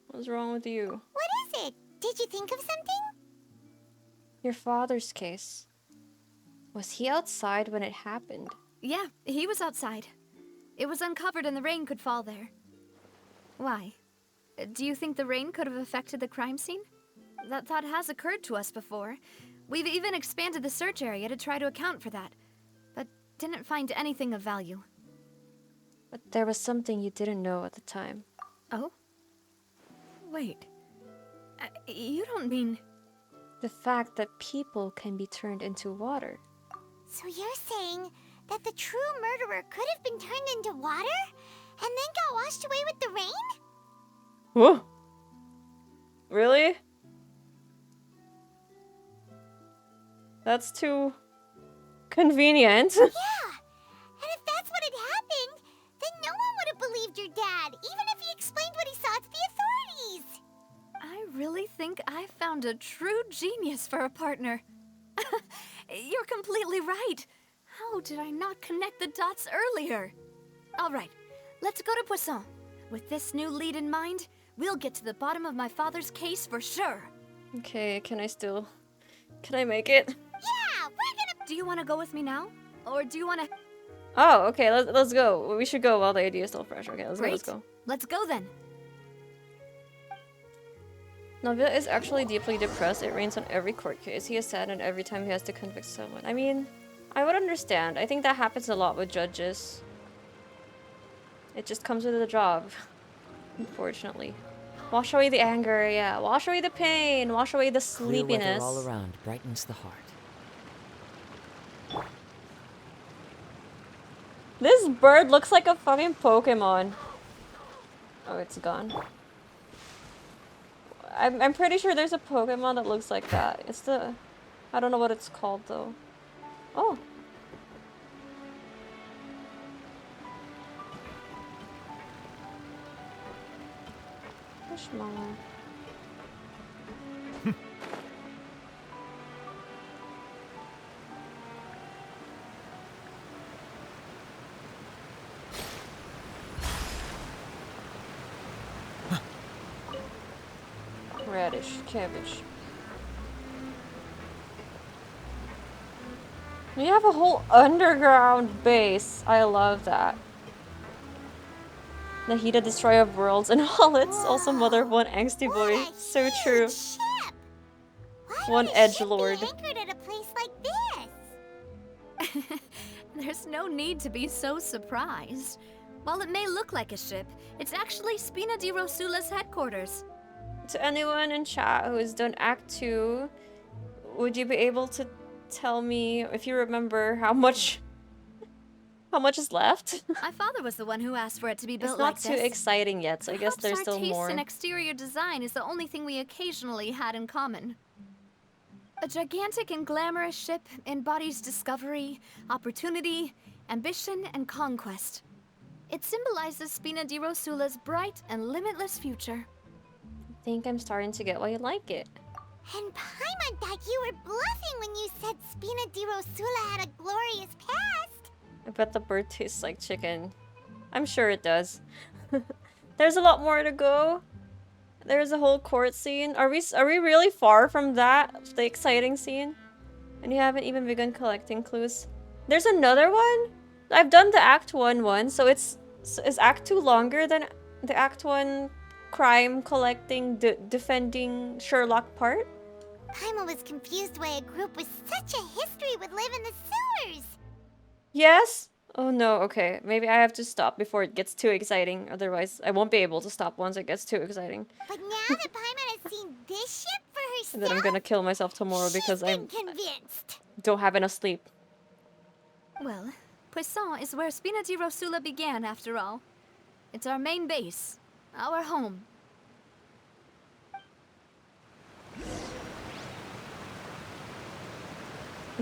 What's wrong with you? What is it? Did you think of something? Your father's case. Was he outside when it happened? Yeah, he was outside. It was uncovered and the rain could fall there. Why? Do you think the rain could have affected the crime scene? That thought has occurred to us before. We've even expanded the search area to try to account for that, but didn't find anything of value. But there was something you didn't know at the time. Oh? Wait. You don't mean... The fact that people can be turned into water. So you're saying that the true murderer could have been turned into water and then got washed away with the rain? Whoa! Really? That's too convenient. Yeah, and if that's what had happened, then no one would have believed your dad, even if he explained what he saw to the authorities. I really think I found a true genius for a partner. You're completely right. How did I not connect the dots earlier? All right, let's go to Poisson. With this new lead in mind, we'll get to the bottom of my father's case for sure. Okay, can I make it? Yeah, we're gonna... Do you want to go with me now? Or do you want to... Oh, okay, let's go. We should go while the idea is still fresh. Okay, let's Great. go. Let's go then. Neuvillette is actually deeply depressed. It rains on every court case. He is sad and every time he has to convict someone. I mean, I would understand. I think that happens a lot with judges. It just comes with the job, unfortunately. Wash away the anger, yeah. Wash away the pain. Wash away the Clear sleepiness. weather all around brightens the heart. This bird looks like a fucking Pokemon. Oh, it's gone. I'm pretty sure there's a Pokemon that looks like that. It's the... I don't know what it's called though. Oh. Marshmallow. Radish, cabbage. We have a whole underground base. I love that. Nahida, destroyer of worlds and all its also mother of one angsty boy. So true. Ship. One edgelord. Anchored at a place like this. There's no need to be so surprised. While it may look like a ship, it's actually Spina di Rosula's headquarters. To anyone in chat who has done Act 2, would you be able to tell me if you remember how much is left? My father was the one who asked for it to be built It's not like too this. exciting yet, so I guess there's still Perhaps more. our taste in exterior design is the only thing we occasionally had in common. A gigantic and glamorous ship embodies discovery, opportunity, ambition, and conquest. It symbolizes Spina di Rosula's bright and limitless future. I think I'm starting to get why you like it. And Paimon thought you were bluffing when you said Spina di Rosula had a glorious past. I bet the bird tastes like chicken. I'm sure it does. There's a lot more to go. There's a whole court scene. Are we really far from that? The exciting scene? And you haven't even begun collecting clues. There's another one? I've done the Act 1 one, so is Act 2 longer than the Act 1 crime collecting, defending Sherlock part? Paimon was confused why a group with such a history would live in the sewers. Yes? Oh no, okay. Maybe I have to stop before it gets too exciting. Otherwise, I won't be able to stop once it gets too exciting. But now that Paimon has seen this ship for herself, And then I'm gonna kill myself tomorrow because I she's been convinced. don't have enough sleep. Well, Poisson is where Spina di Rosula began, after all. It's our main base, our home.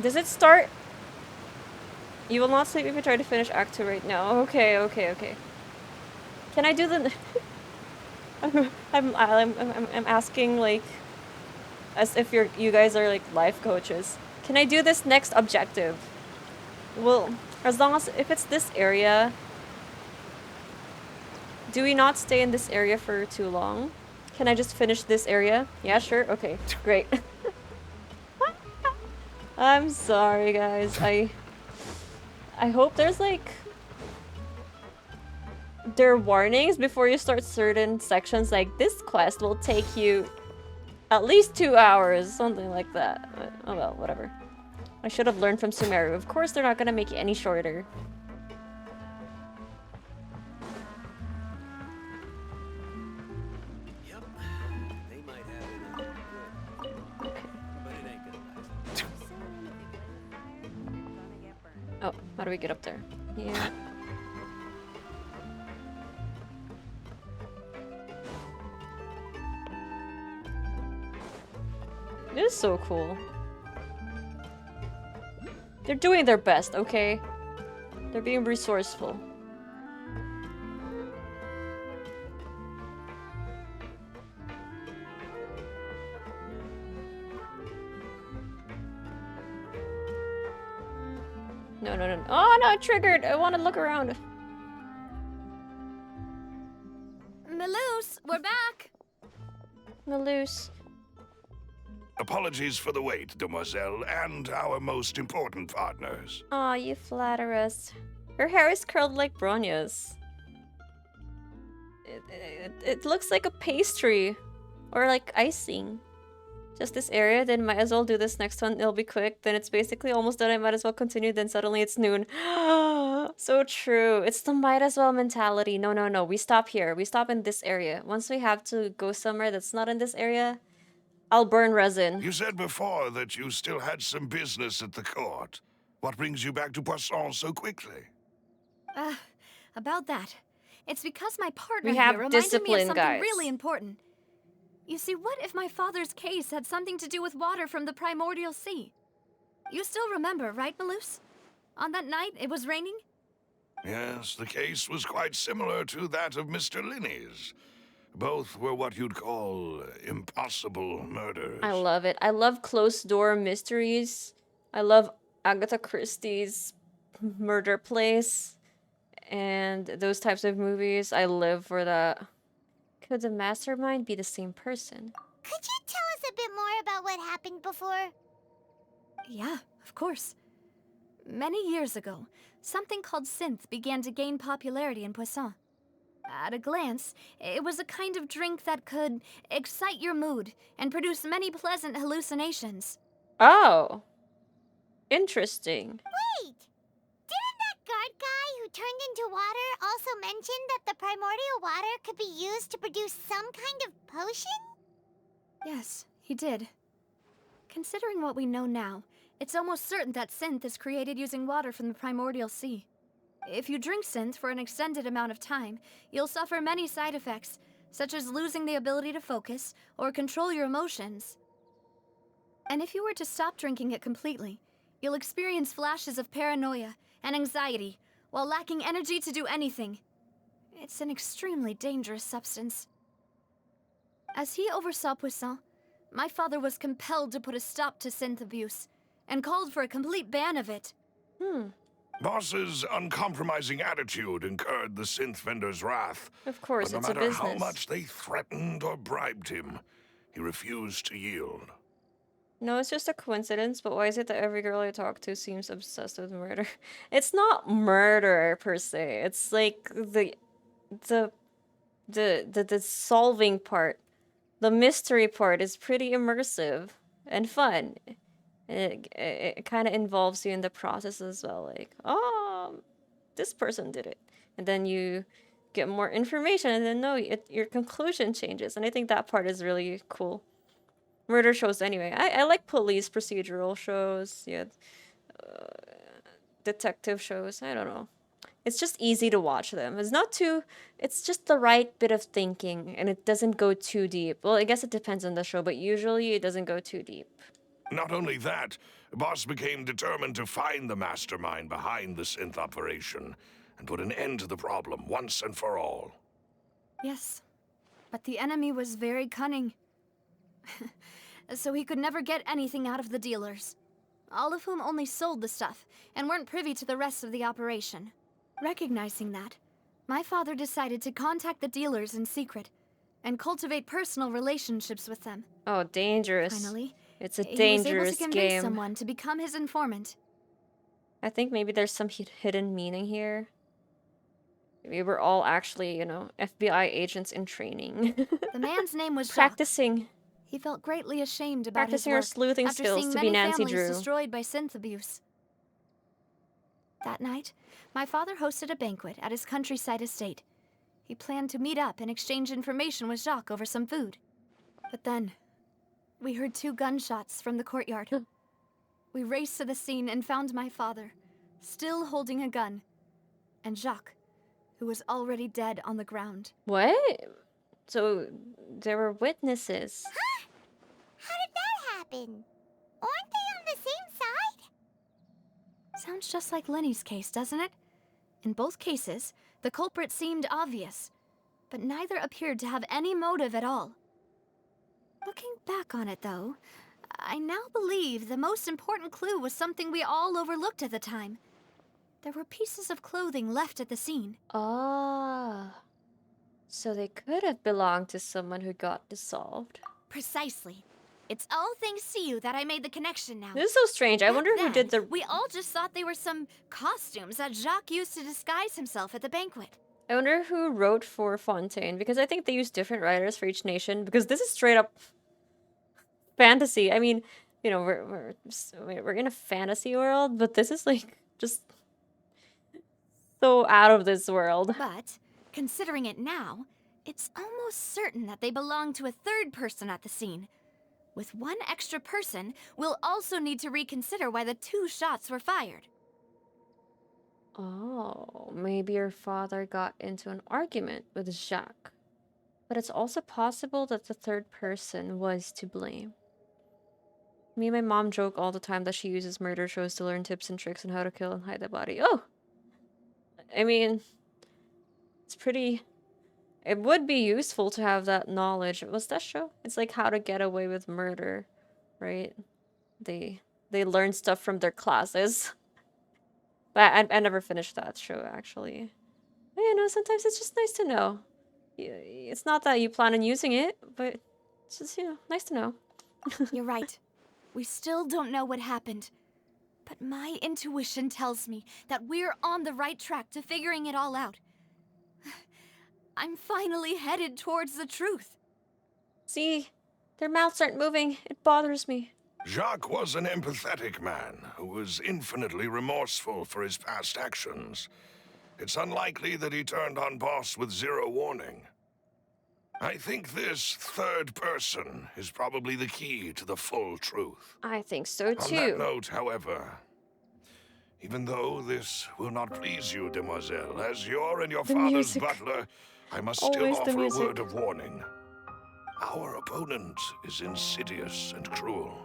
Does it start? You will not sleep if you try to finish Act 2 right now. Okay, okay, okay. Can I do the... I'm asking, like, as if you guys are, like, life coaches. Can I do this next objective? Well, as long as... If it's this area... Do we not stay in this area for too long? Can I just finish this area? Yeah, sure. Okay, great. I'm sorry, guys. I hope there's like there are warnings before you start certain sections, like this quest will take you at least 2 hours, something like that. But, oh well, whatever. I should have learned from Sumeru. Of course they're not gonna make it any shorter. Yep. They might have it good. But it ain't gonna last. Oh, how do we get up there? Yeah. This is so cool. They're doing their best, okay? They're being resourceful. No, no, no. Oh, no, it triggered. I want to look around. Maloose, we're back! Maloose. Apologies for the wait, demoiselle, and our most important partners. Aw, you flatter us. Her hair is curled like Bronya's. It looks like a pastry. Or like icing. Just this area, then might as well do this next one. It'll be quick. Then it's basically almost done. I might as well continue. Then suddenly it's noon. So true. It's the might as well mentality. No, no, no. We stop here. We stop in this area. Once we have to go somewhere that's not in this area, I'll burn resin. You said before that you still had some business at the court. What brings you back to Poisson so quickly? About that. It's because my partner We here have reminded me of discipline, something guys. really important. You see, what if my father's case had something to do with water from the primordial sea? You still remember, right, Malus? On that night, it was raining? Yes, the case was quite similar to that of Mr. Linney's. Both were what you'd call impossible murders. I love it. I love closed door mysteries. I love Agatha Christie's Murder Place and those types of movies. I live for that. Could the mastermind be the same person? Could you tell us a bit more about what happened before? Yeah, of course. Many years ago, something called synth began to gain popularity in Poisson. At a glance, it was a kind of drink that could excite your mood and produce many pleasant hallucinations. Oh. Interesting. Wait! Didn't that guard guy who turned into water also mention that the primordial water could be used to produce some kind of potion? Yes, he did. Considering what we know now, it's almost certain that synth is created using water from the primordial sea. If you drink synth for an extended amount of time, you'll suffer many side effects, such as losing the ability to focus or control your emotions. And if you were to stop drinking it completely, you'll experience flashes of paranoia and anxiety while lacking energy to do anything. It's an extremely dangerous substance. As he oversaw Poisson, my father was compelled to put a stop to synth abuse and called for a complete ban of it. Boss's uncompromising attitude incurred the synth vendor's wrath. Of course, But it's no a matter business. how much they threatened or bribed him, he refused to yield. No, it's just a coincidence, but why is it that every girl I talk to seems obsessed with murder? It's not murder per se. It's like the solving part. The mystery part is pretty immersive and fun. It kind of involves you in the process as well. Like, oh, this person did it. And then you get more information, and then no, your conclusion changes. And I think that part is really cool. Murder shows anyway. I like police procedural shows. Yeah, detective shows. I don't know. It's just easy to watch them. It's not too. It's just the right bit of thinking, and it doesn't go too deep. Well, I guess it depends on the show, but usually it doesn't go too deep. Not only that, Boss became determined to find the mastermind behind the synth operation and put an end to the problem once and for all. Yes, but the enemy was very cunning. So he could never get anything out of the dealers, all of whom only sold the stuff and weren't privy to the rest of the operation. Recognizing that, my father decided to contact the dealers in secret and cultivate personal relationships with them. Oh, dangerous. Finally, It's a he was able dangerous to convince game. someone to become his informant. I think maybe there's some hidden meaning here. We were all actually, you know, FBI agents in training. The man's name was Jacques. Practicing. He felt greatly ashamed about Practicing our his work sleuthing after skills seeing to be many Nancy families Drew. destroyed by synth abuse. That night, my father hosted a banquet at his countryside estate. He planned to meet up and exchange information with Jacques over some food. But then, we heard 2 gunshots from the courtyard. We raced to the scene and found my father, still holding a gun, and Jacques, who was already dead on the ground. What? So there were witnesses. Huh? How did that happen? Aren't they on the same side? Sounds just like Lenny's case, doesn't it? In both cases, the culprit seemed obvious, but neither appeared to have any motive at all. Looking back on it, though, I now believe the most important clue was something we all overlooked at the time. There were pieces of clothing left at the scene. Ah. So they could have belonged to someone who got dissolved. Precisely. It's all thanks to you that I made the connection now. This is so strange. I Back wonder who then, did the... We all just thought they were some costumes that Jacques used to disguise himself at the banquet. I wonder who wrote for Fontaine, because I think they use different writers for each nation, because this is straight up fantasy. I mean, you know, we're in a fantasy world, but this is like just so out of this world. But, considering it now, it's almost certain that they belong to a third person at the scene. With one extra person, we'll also need to reconsider why the 2 shots were fired. Oh, maybe your father got into an argument with Jacques. But it's also possible that the third person was to blame. Me and my mom joke all the time that she uses murder shows to learn tips and tricks on how to kill and hide the body. Oh! I mean, it's pretty... It would be useful to have that knowledge. What's that show? It's like How to Get Away with Murder, right? They learn stuff from their classes. But I never finished that show, actually. But, you know, sometimes it's just nice to know. It's not that you plan on using it, but it's just, you know, nice to know. You're right. We still don't know what happened. But my intuition tells me that we're on the right track to figuring it all out. I'm finally headed towards the truth. See? Their mouths aren't moving. It bothers me. Jacques was an empathetic man who was infinitely remorseful for his past actions. It's unlikely that he turned on Boss with 0 warning. I think this third person is probably the key to the full truth. I think so too. On that note, however, even though this will not please you, demoiselle, as you're and your The father's music. butler, I must Always still the offer a music. word of warning. Our opponent is insidious and cruel.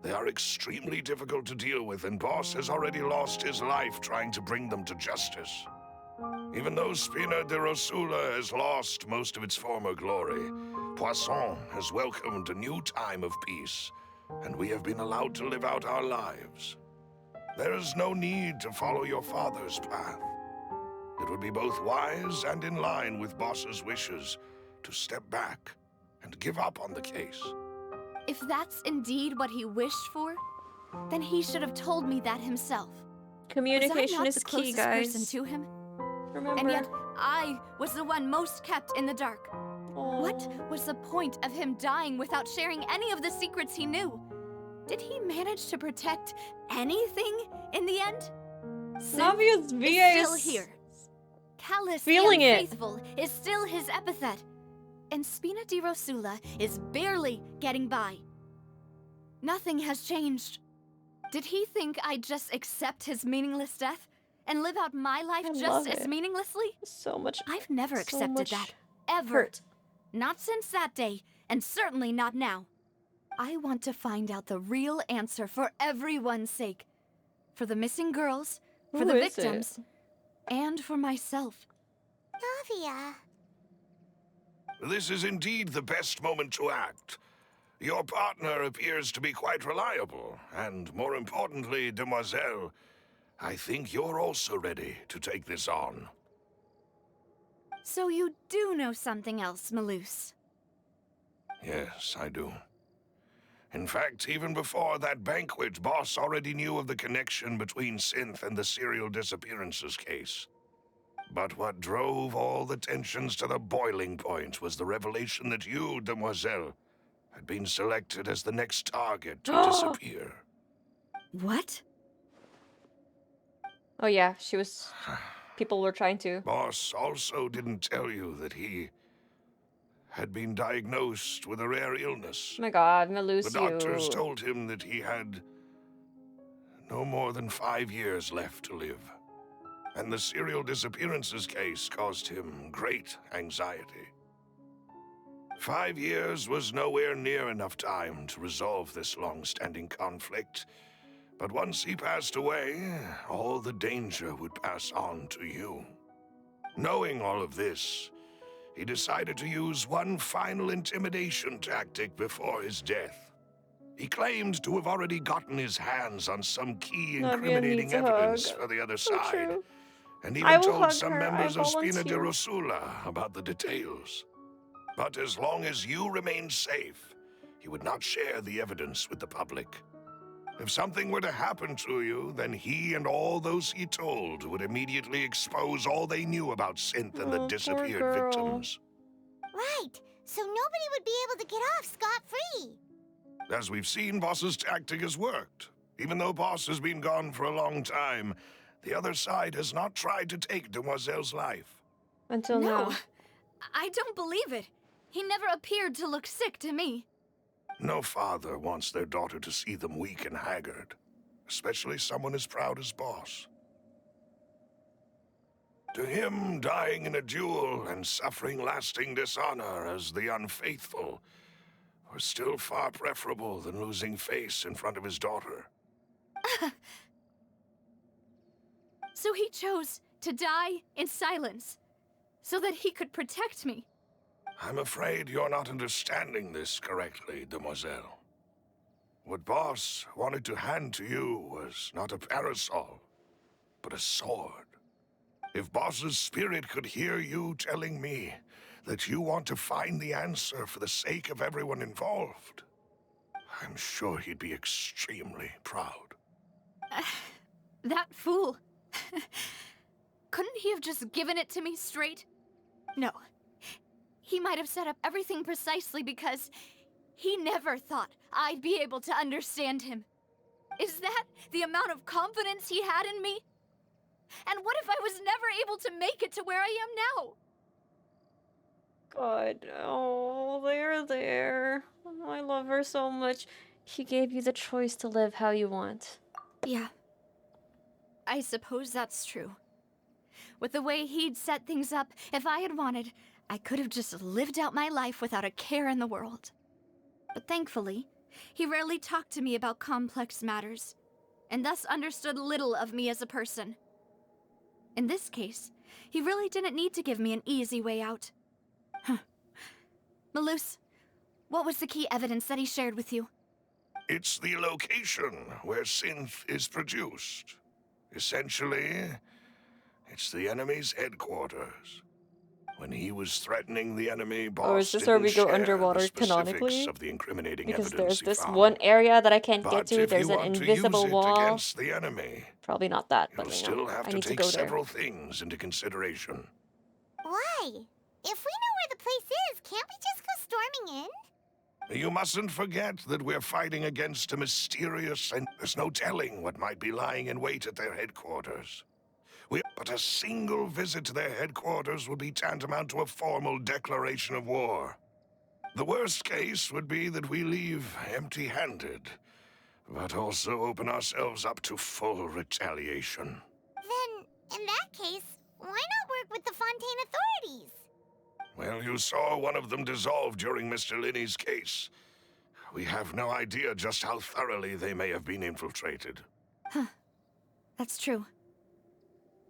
They are extremely difficult to deal with, and Boss has already lost his life trying to bring them to justice. Even though Spina de Rosula has lost most of its former glory, Poisson has welcomed a new time of peace, and we have been allowed to live out our lives. There is no need to follow your father's path. It would be both wise and in line with Boss's wishes to step back and give up on the case. If that's indeed what he wished for, then he should have told me that himself. Communication was I not is the key, closest guys. person to him? Remember. And yet, I was the one most kept in the dark. Aw. What was the point of him dying without sharing any of the secrets he knew? Did he manage to protect anything in the end? Navia's Synth VA is still is here. Callous feeling and it. faithful is still his epithet. And Spina di Rosula is barely getting by. Nothing has changed. Did he think I'd just accept his meaningless death and live out my life I just love as it. meaninglessly? So much. I've never so accepted much that. Ever. hurt. Not since that day, and certainly not now. I want to find out the real answer for everyone's sake. For the missing girls, for Who the is it? victims, and for myself. Navia. This is indeed the best moment to act. Your partner appears to be quite reliable, and more importantly, demoiselle, I think you're also ready to take this on. So you do know something else, Maloose. Yes, I do. In fact, even before that banquet, Boss already knew of the connection between Synth and the serial disappearances case. But what drove all the tensions to the boiling point was the revelation that you, demoiselle, had been selected as the next target to disappear. What? Oh yeah, she was... People were trying to. Boss also didn't tell you that he had been diagnosed with a rare illness. Oh my god, The Melucio. doctors told him that he had no more than 5 years left to live. And the serial disappearances case caused him great anxiety. 5 years was nowhere near enough time to resolve this long-standing conflict. But once he passed away, all the danger would pass on to you. Knowing all of this, he decided to use one final intimidation tactic before his death. He claimed to have already gotten his hands on some key Navia incriminating needs a evidence hug. for the other So side, true. and I even will told hug some her. members I of Spina de volunteer. Rosula about the details. But as long as you remained safe, he would not share the evidence with the public. If something were to happen to you, then he and all those he told would immediately expose all they knew about Synth and Oh, the poor disappeared girl. victims. Right. So nobody would be able to get off scot-free. As we've seen, Boss's tactic has worked. Even though Boss has been gone for a long time, The other side has not tried to take Demoiselle's life. Until No, now. I don't believe it. He never appeared to look sick to me. No father wants their daughter to see them weak and haggard, especially someone as proud as Boss. To him, dying in a duel and suffering lasting dishonor as the unfaithful were still far preferable than losing face in front of his daughter. So he chose to die in silence, so that he could protect me. I'm afraid you're not understanding this correctly, Demoiselle. What Boss wanted to hand to you was not a parasol, but a sword. If Boss's spirit could hear you telling me that you want to find the answer for the sake of everyone involved, I'm sure he'd be extremely proud. That fool. Couldn't he have just given it to me straight? No. He might have set up everything precisely because he never thought I'd be able to understand him. Is that the amount of confidence he had in me? And what if I was never able to make it to where I am now? God, oh, they're there. Oh, I love her so much. He gave you the choice to live how you want. Yeah. I suppose that's true. With the way he'd set things up, if I had wanted, I could have just lived out my life without a care in the world. But thankfully, he rarely talked to me about complex matters, and thus understood little of me as a person. In this case, he really didn't need to give me an easy way out. Malus, what was the key evidence that he shared with you? It's the location where synth is produced. Essentially, it's the enemy's headquarters. When he was threatening the enemy, Boss Or is this where we didn't go share underwater the specifics canonically? of the incriminating Because evidence there's he this found. one area that I can't get But to. if There's you an want to invisible use it wall. against the enemy, Probably not that, you'll but you still know, have I to need to take go there. several things into consideration. Why? If we know where the place is, can't we just go storming in? You mustn't forget that we're fighting against a mysterious, and there's no telling what might be lying in wait at their headquarters. But a single visit to their headquarters would be tantamount to a formal declaration of war. The worst case would be that we leave empty-handed, but also open ourselves up to full retaliation. Then, in that case, why not work with the Fontaine authorities? Well, you saw one of them dissolve during Mr. Linney's case. We have no idea just how thoroughly they may have been infiltrated. Huh. That's true.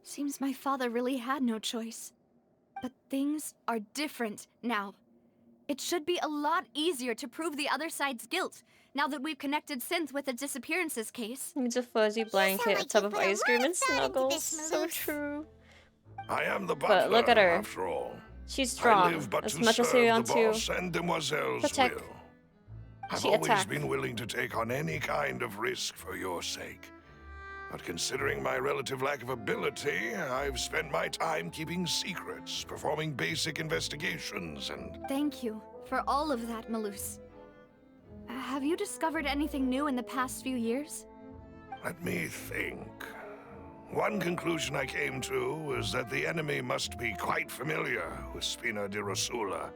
Seems my father really had no choice. But things are different now. It should be a lot easier to prove the other side's guilt, now that we've connected Synth with the disappearances case. Needs a fuzzy blanket, a like tub you of put a ice lot cream, of and thought into snuggles. this, So Malus. true. I am the But butler, look at her. after all. She's I strong, live but as to much as serve he the wants to. boss and Demoiselle's protect. will. I've She always attack. been willing to take on any kind of risk for your sake. But considering my relative lack of ability, I've spent my time keeping secrets, performing basic investigations, and... Thank you for all of that, Malus. Have you discovered anything new in the past few years? Let me think. One conclusion I came to was that the enemy must be quite familiar with Spina di Rosula,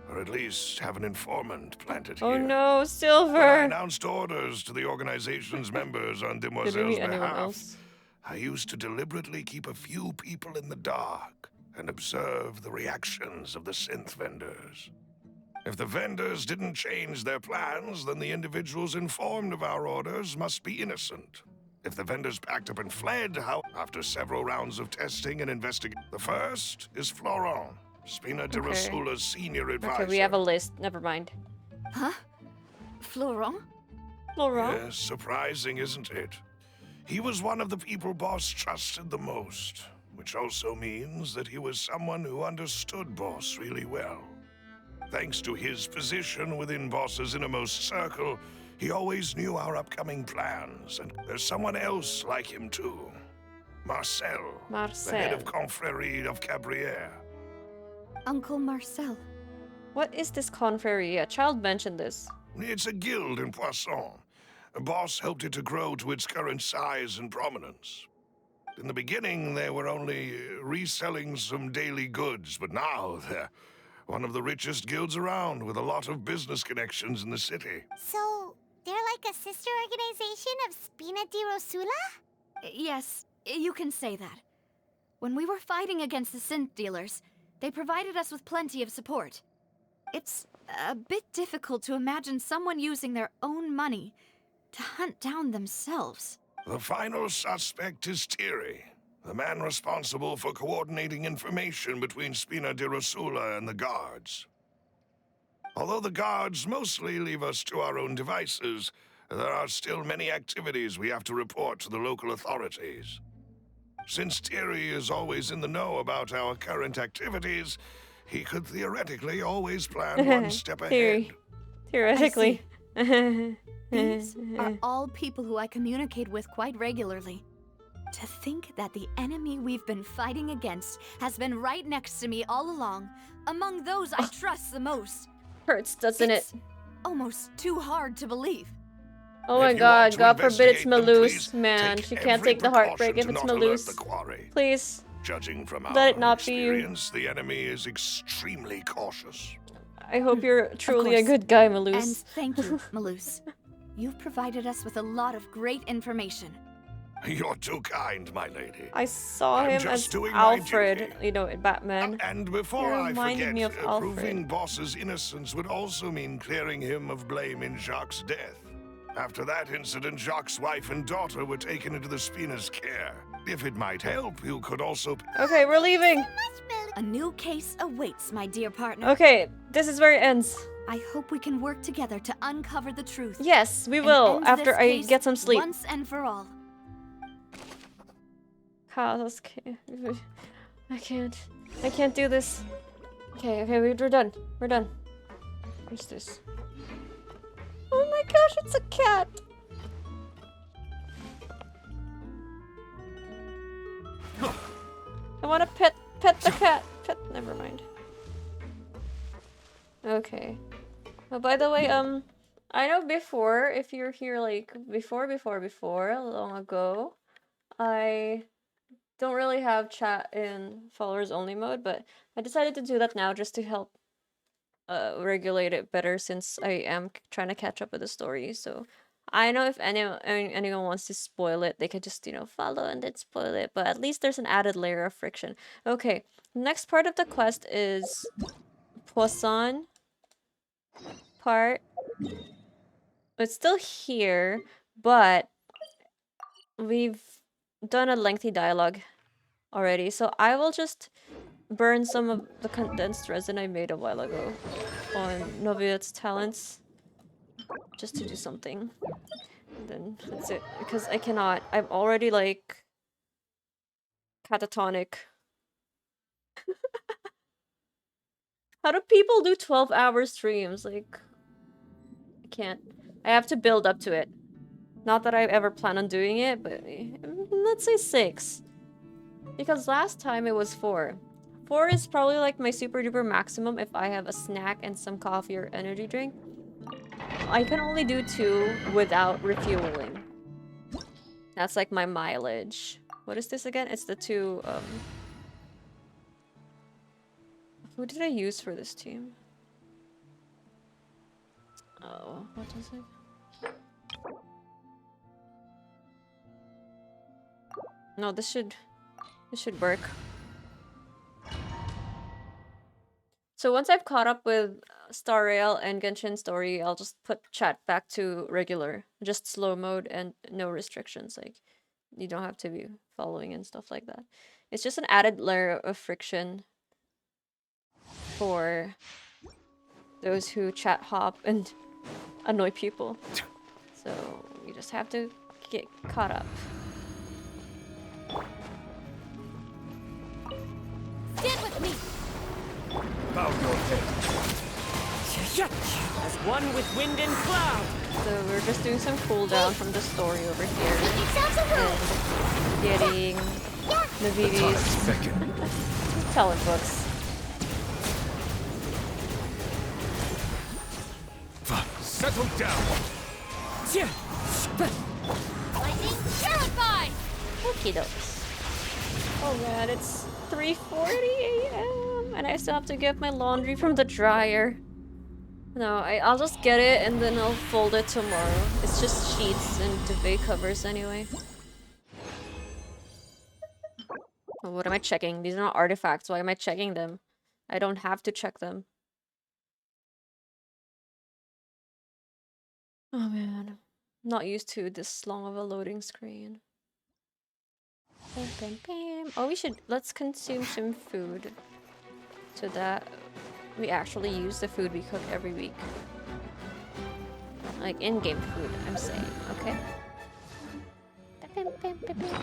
or at least have an informant planted Oh here. no, When I Silver! announced orders to the organization's members on Did we Demoiselle's meet anyone behalf, else? I used to deliberately keep a few people in the dark and observe the reactions of the synth vendors. If the vendors didn't change their plans, then the individuals informed of our orders must be innocent. If the vendors packed up and fled, after several rounds of testing and investigation, the first is Florent, Spina di Okay. Rosula's senior advisor. Okay, we have a list. Never mind. Huh? Florent? Laurent? Yes, surprising, isn't it? He was one of the people Boss trusted the most, which also means that he was someone who understood Boss really well. Thanks to his position within Boss's innermost circle, he always knew our upcoming plans, and there's someone else like him too. Marcel, the head of Confrérie of Cabrières. Uncle Marcel. What is this confrérie? A child mentioned this. It's a guild in Poisson. Boss helped it to grow to its current size and prominence. In the beginning, they were only reselling some daily goods, but now they're one of the richest guilds around with a lot of business connections in the city. So, they're like a sister organization of Spina di Rosula? Yes, you can say that. When we were fighting against the synth dealers, they provided us with plenty of support. It's a bit difficult to imagine someone using their own money to hunt down themselves. The final suspect is Thierry, the man responsible for coordinating information between Spina di Rosula and the guards. Although the guards mostly leave us to our own devices, there are still many activities we have to report to the local authorities. Since Thierry is always in the know about our current activities, he could theoretically always plan one step ahead. Theoretically. These are all people who I communicate with quite regularly. To think that the enemy we've been fighting against has been right next to me all along, among those I trust the most. Hurts, doesn't it? It's almost too hard to believe. Oh my If you want god, to God forbid it's investigate them, Maloose, please man. take She can't every take the heartbreak precaution if it's to not alert Maloose. the quarry. Please. Judging from Let our it not be you. experience, the enemy is extremely cautious. I hope you're truly a course. good guy, And Maloose. thank you, Maloose. You've provided us with a lot of great information. You're too kind, my lady. I saw I'm him just as doing my Alfred, duty. you know, in Batman. And before You I reminded forget, me of Alfred. proving Boss's innocence would also mean clearing him of blame in Jacques' death. After that incident, Jacques' wife and daughter were taken into the Spina's care. If it might help, you could also... Okay, we're leaving. A new case awaits, my dear partner. Okay, this is where it ends. I hope we can work together to uncover the truth. Yes, we and will, end after this I case get some sleep. Once and for all. Carlos, I can't. I can't do this. Okay, we're done. We're done. What's this? Oh my gosh, it's a cat! I want to pet the cat. Never mind. Okay. Oh, by the way, I know before, if you're here like before, long ago, I don't really have chat in followers only mode, but I decided to do that now just to help regulate it better since I am trying to catch up with the story. So I know if anyone wants to spoil it, they could just, you know, follow and then spoil it, but at least there's an added layer of friction. Okay, next part of the quest is Poisson part. It's still here, but we've done a lengthy dialogue already, so I will just burn some of the condensed resin I made a while ago on Neuvillette's talents just to do something. And then that's it, because I cannot. I'm already like catatonic. How do people do 12-hour streams? Like, I can't. I have to build up to it. Not that I ever plan on doing it, but let's say 6. Because last time it was 4. 4 is probably like my super duper maximum if I have a snack and some coffee or energy drink. I can only do 2 without refueling. That's like my mileage. What is this again? It's the 2, who did I use for this team? Oh, what is it? No, this should work. So once I've caught up with Star Rail and Genshin Story, I'll just put chat back to regular, just slow mode and no restrictions. Like, you don't have to be following and stuff like that. It's just an added layer of friction for those who chat hop and annoy people. So you just have to get caught up. Stand with me! Bow your head. As one with wind and cloud. So we're just doing some cooldown from the story over here. And getting Neuvillettes talent books. Settle down. Lightning terrified! Okie dokes. Oh man, it's 3:40 a.m. and I still have to get my laundry from the dryer. No, I'll just get it and then I'll fold it tomorrow. It's just sheets and duvet covers anyway. Oh, what am I checking? These are not artifacts. Why am I checking them? I don't have to check them. Oh man, not used to this long of a loading screen. Bam, bam, bam. Oh, let's consume some food so that we actually use the food we cook every week. Like in-game food, I'm saying, okay? Bam, bam, bam, bam.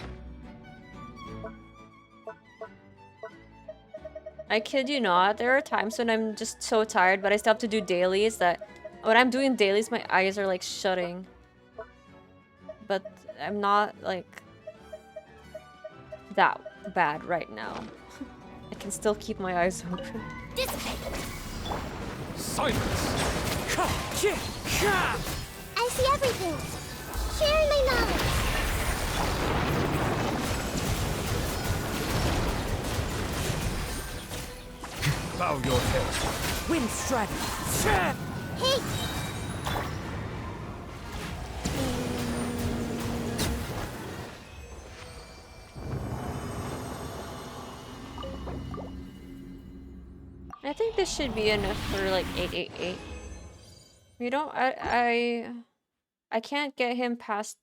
I kid you not, there are times when I'm just so tired, but I still have to do dailies that when I'm doing dailies, my eyes are like shutting. But I'm not like that bad right now. I can still keep my eyes open. Silence! I see everything. Share my knowledge. Bow your head. Wind strike. Hey, I think this should be enough for like 888. You know, I can't get him past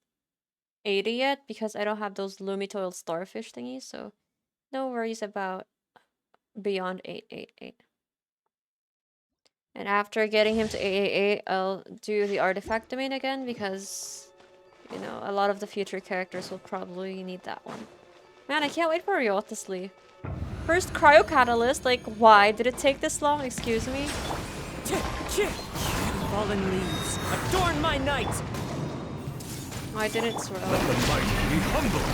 80 yet because I don't have those Lumitoil starfish thingies, so no worries about beyond 888. And after getting him to 888, I'll do the artifact domain again because, you know, a lot of the future characters will probably need that one. Man, I can't wait for Ryot to sleep. First cryo catalyst, like why did it take this long? Excuse me? Fallen leaves, adorn my night! Why didn't it swirl? Let the mighty be humble.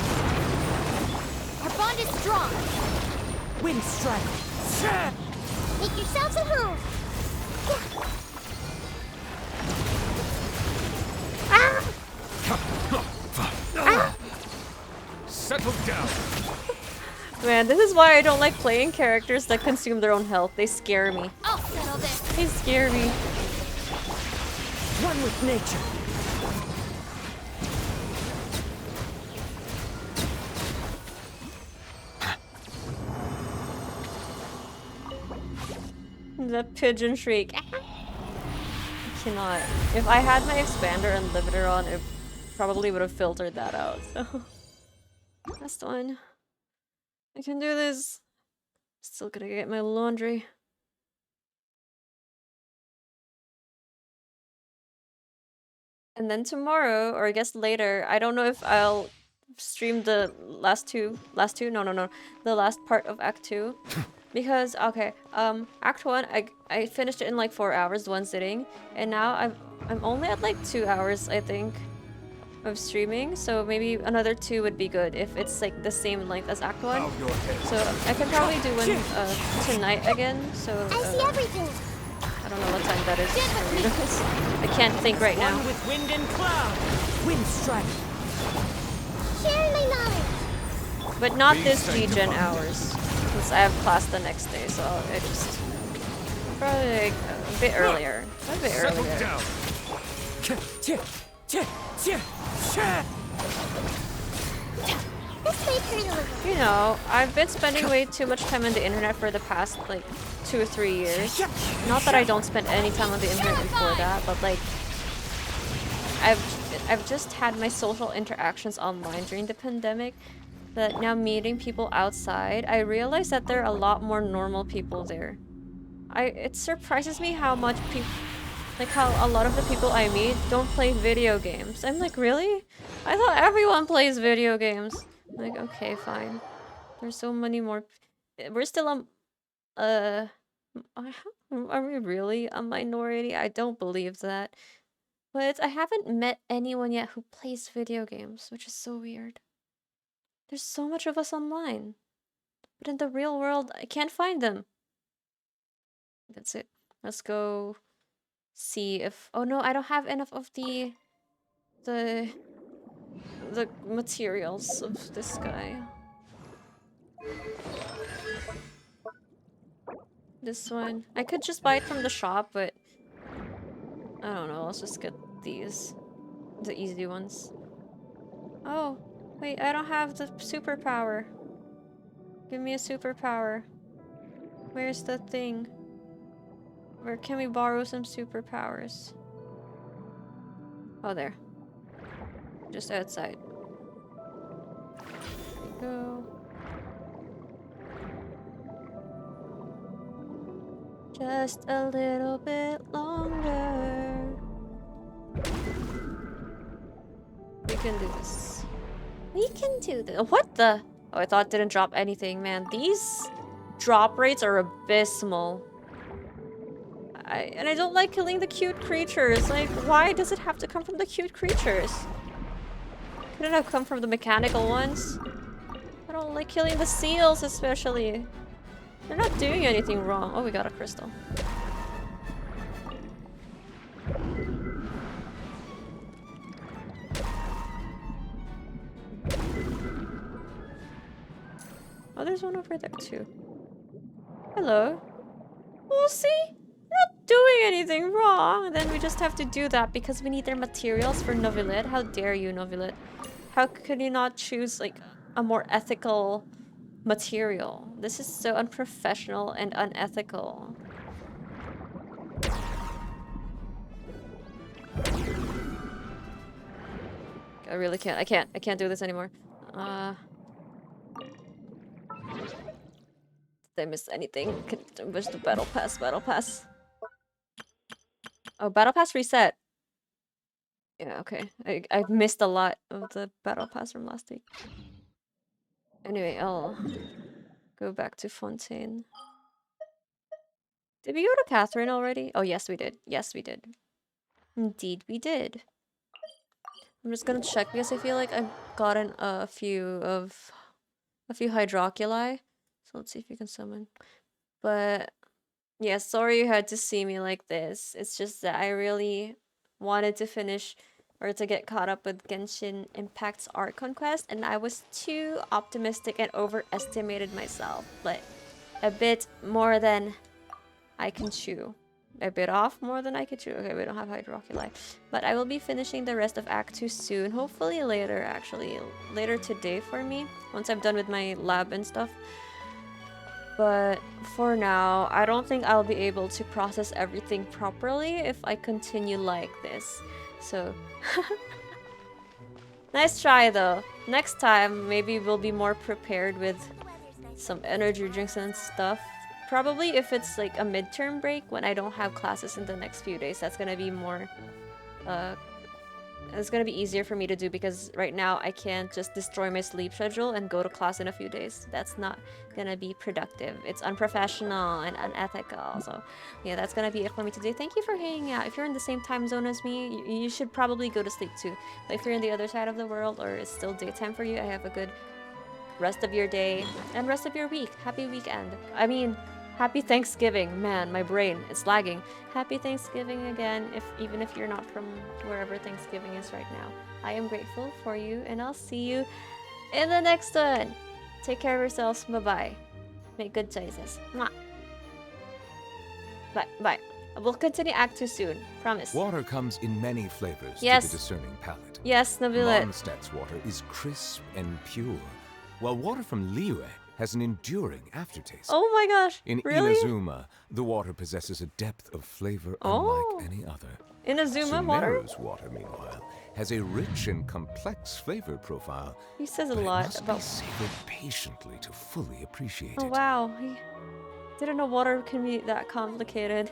our bond is strong. Wind strike. Make yourselves at home. Settle down. Man, this is why I don't like playing characters that consume their own health. They scare me. I'll settle this. They scare me. One with nature. The pigeon shriek. I cannot. If I had my expander and limiter on, it probably would have filtered that out. So last one. I can do this. Still gonna get my laundry. And then tomorrow, or I guess later, I don't know if I'll stream the last two, the last part of Act 2. Because, okay, Act 1, I finished it in like 4 hours, one sitting. And now I'm only at like 2 hours, I think, of streaming. So maybe another 2 would be good if it's like the same length as Act 1. So I can probably do one tonight again. So I see everything. I don't know what time that is for you guys. I can't think right now. One with wind and cloud. Wind strike. Share my knowledge. But not this G-Gen hours. Since I have class the next day, so I just probably like a bit earlier. A bit Settle earlier. down. This may turn a little. You know, I've been spending way too much time on the internet for the past like 2 or 3 years. Not that I don't spend any time on the internet before that, but like I've just had my social interactions online during the pandemic. That now meeting people outside, I realize that there are a lot more normal people there. It surprises me how much people, like how a lot of the people I meet don't play video games. I'm like, really? I thought everyone plays video games. I'm like, okay, fine. There's so many more. We're still are we really a minority? I don't believe that. But I haven't met anyone yet who plays video games, which is so weird. There's so much of us online. But in the real world, I can't find them. That's it. Let's go see if... Oh no, I don't have enough of the materials of this guy. This one. I could just buy it from the shop, but I don't know. Let's just get these. The easy ones. Oh, wait, I don't have the superpower. Give me a superpower. Where's the thing? Where can we borrow some superpowers? Oh, there. Just outside. There we go. Just a little bit longer. We can do this. We can do this. What the? Oh, I thought it didn't drop anything, man. These drop rates are abysmal. And I don't like killing the cute creatures. Like, why does it have to come from the cute creatures? Couldn't have come from the mechanical ones. I don't like killing the seals, especially. They're not doing anything wrong. Oh, we got a crystal. Oh, there's one over there too. Hello. Oh, see? We're not doing anything wrong. Then we just have to do that because we need their materials for Neuvillette. How dare you, Neuvillette? How could you not choose, like, a more ethical material? This is so unprofessional and unethical. I really can't. I can't do this anymore. Did I miss anything? Where's the battle pass? Battle pass. Oh, battle pass reset. Yeah, okay. I've missed a lot of the battle pass from last week. Anyway, I'll go back to Fontaine. Did we go to Catherine already? Oh, yes, we did. Yes, we did. Indeed, we did. I'm just gonna check because I feel like I've gotten a few hydroculi. So let's see if we can summon. But yeah, sorry you had to see me like this. It's just that I really wanted to finish or to get caught up with Genshin Impact's art conquest, and I was too optimistic and overestimated myself. Like a bit more than I can chew. A bit off more than I could chew. Okay, we don't have hydroculi. But I will be finishing the rest of Act 2 soon. Hopefully later, actually. Later today for me. Once I'm done with my lab and stuff. But for now, I don't think I'll be able to process everything properly if I continue like this. So, nice try though. Next time, maybe we'll be more prepared with some energy drinks and stuff. Probably if it's like a midterm break when I don't have classes in the next few days, that's gonna be more, it's gonna be easier for me to do because right now I can't just destroy my sleep schedule and go to class in a few days. That's not gonna be productive. It's unprofessional and unethical. So yeah, that's gonna be it for me today. Thank you for hanging out. If you're in the same time zone as me, you should probably go to sleep too. But if you're in the other side of the world or it's still daytime for you, I have a good rest of your day and rest of your week. Happy weekend. I mean, happy Thanksgiving. Man, my brain is lagging. Happy Thanksgiving again, even if you're not from wherever Thanksgiving is right now. I am grateful for you, and I'll see you in the next one. Take care of yourselves. Bye-bye. Make good choices. Mwah. Bye. Bye. We'll continue Act 2 soon. Promise. Water comes in many flavors Yes. to the discerning palate. Yes, Neuvillette. Mondstadt's water is crisp and pure, while water from Liyue has an enduring aftertaste. Oh my gosh. In Really? Inazuma, the water possesses a depth of flavor unlike any other. Inazuma water? Sumeru's water, meanwhile, has a rich and complex flavor profile. He says a but lot it must about... be savored patiently to fully appreciate Oh it. wow. He didn't know water can be that complicated.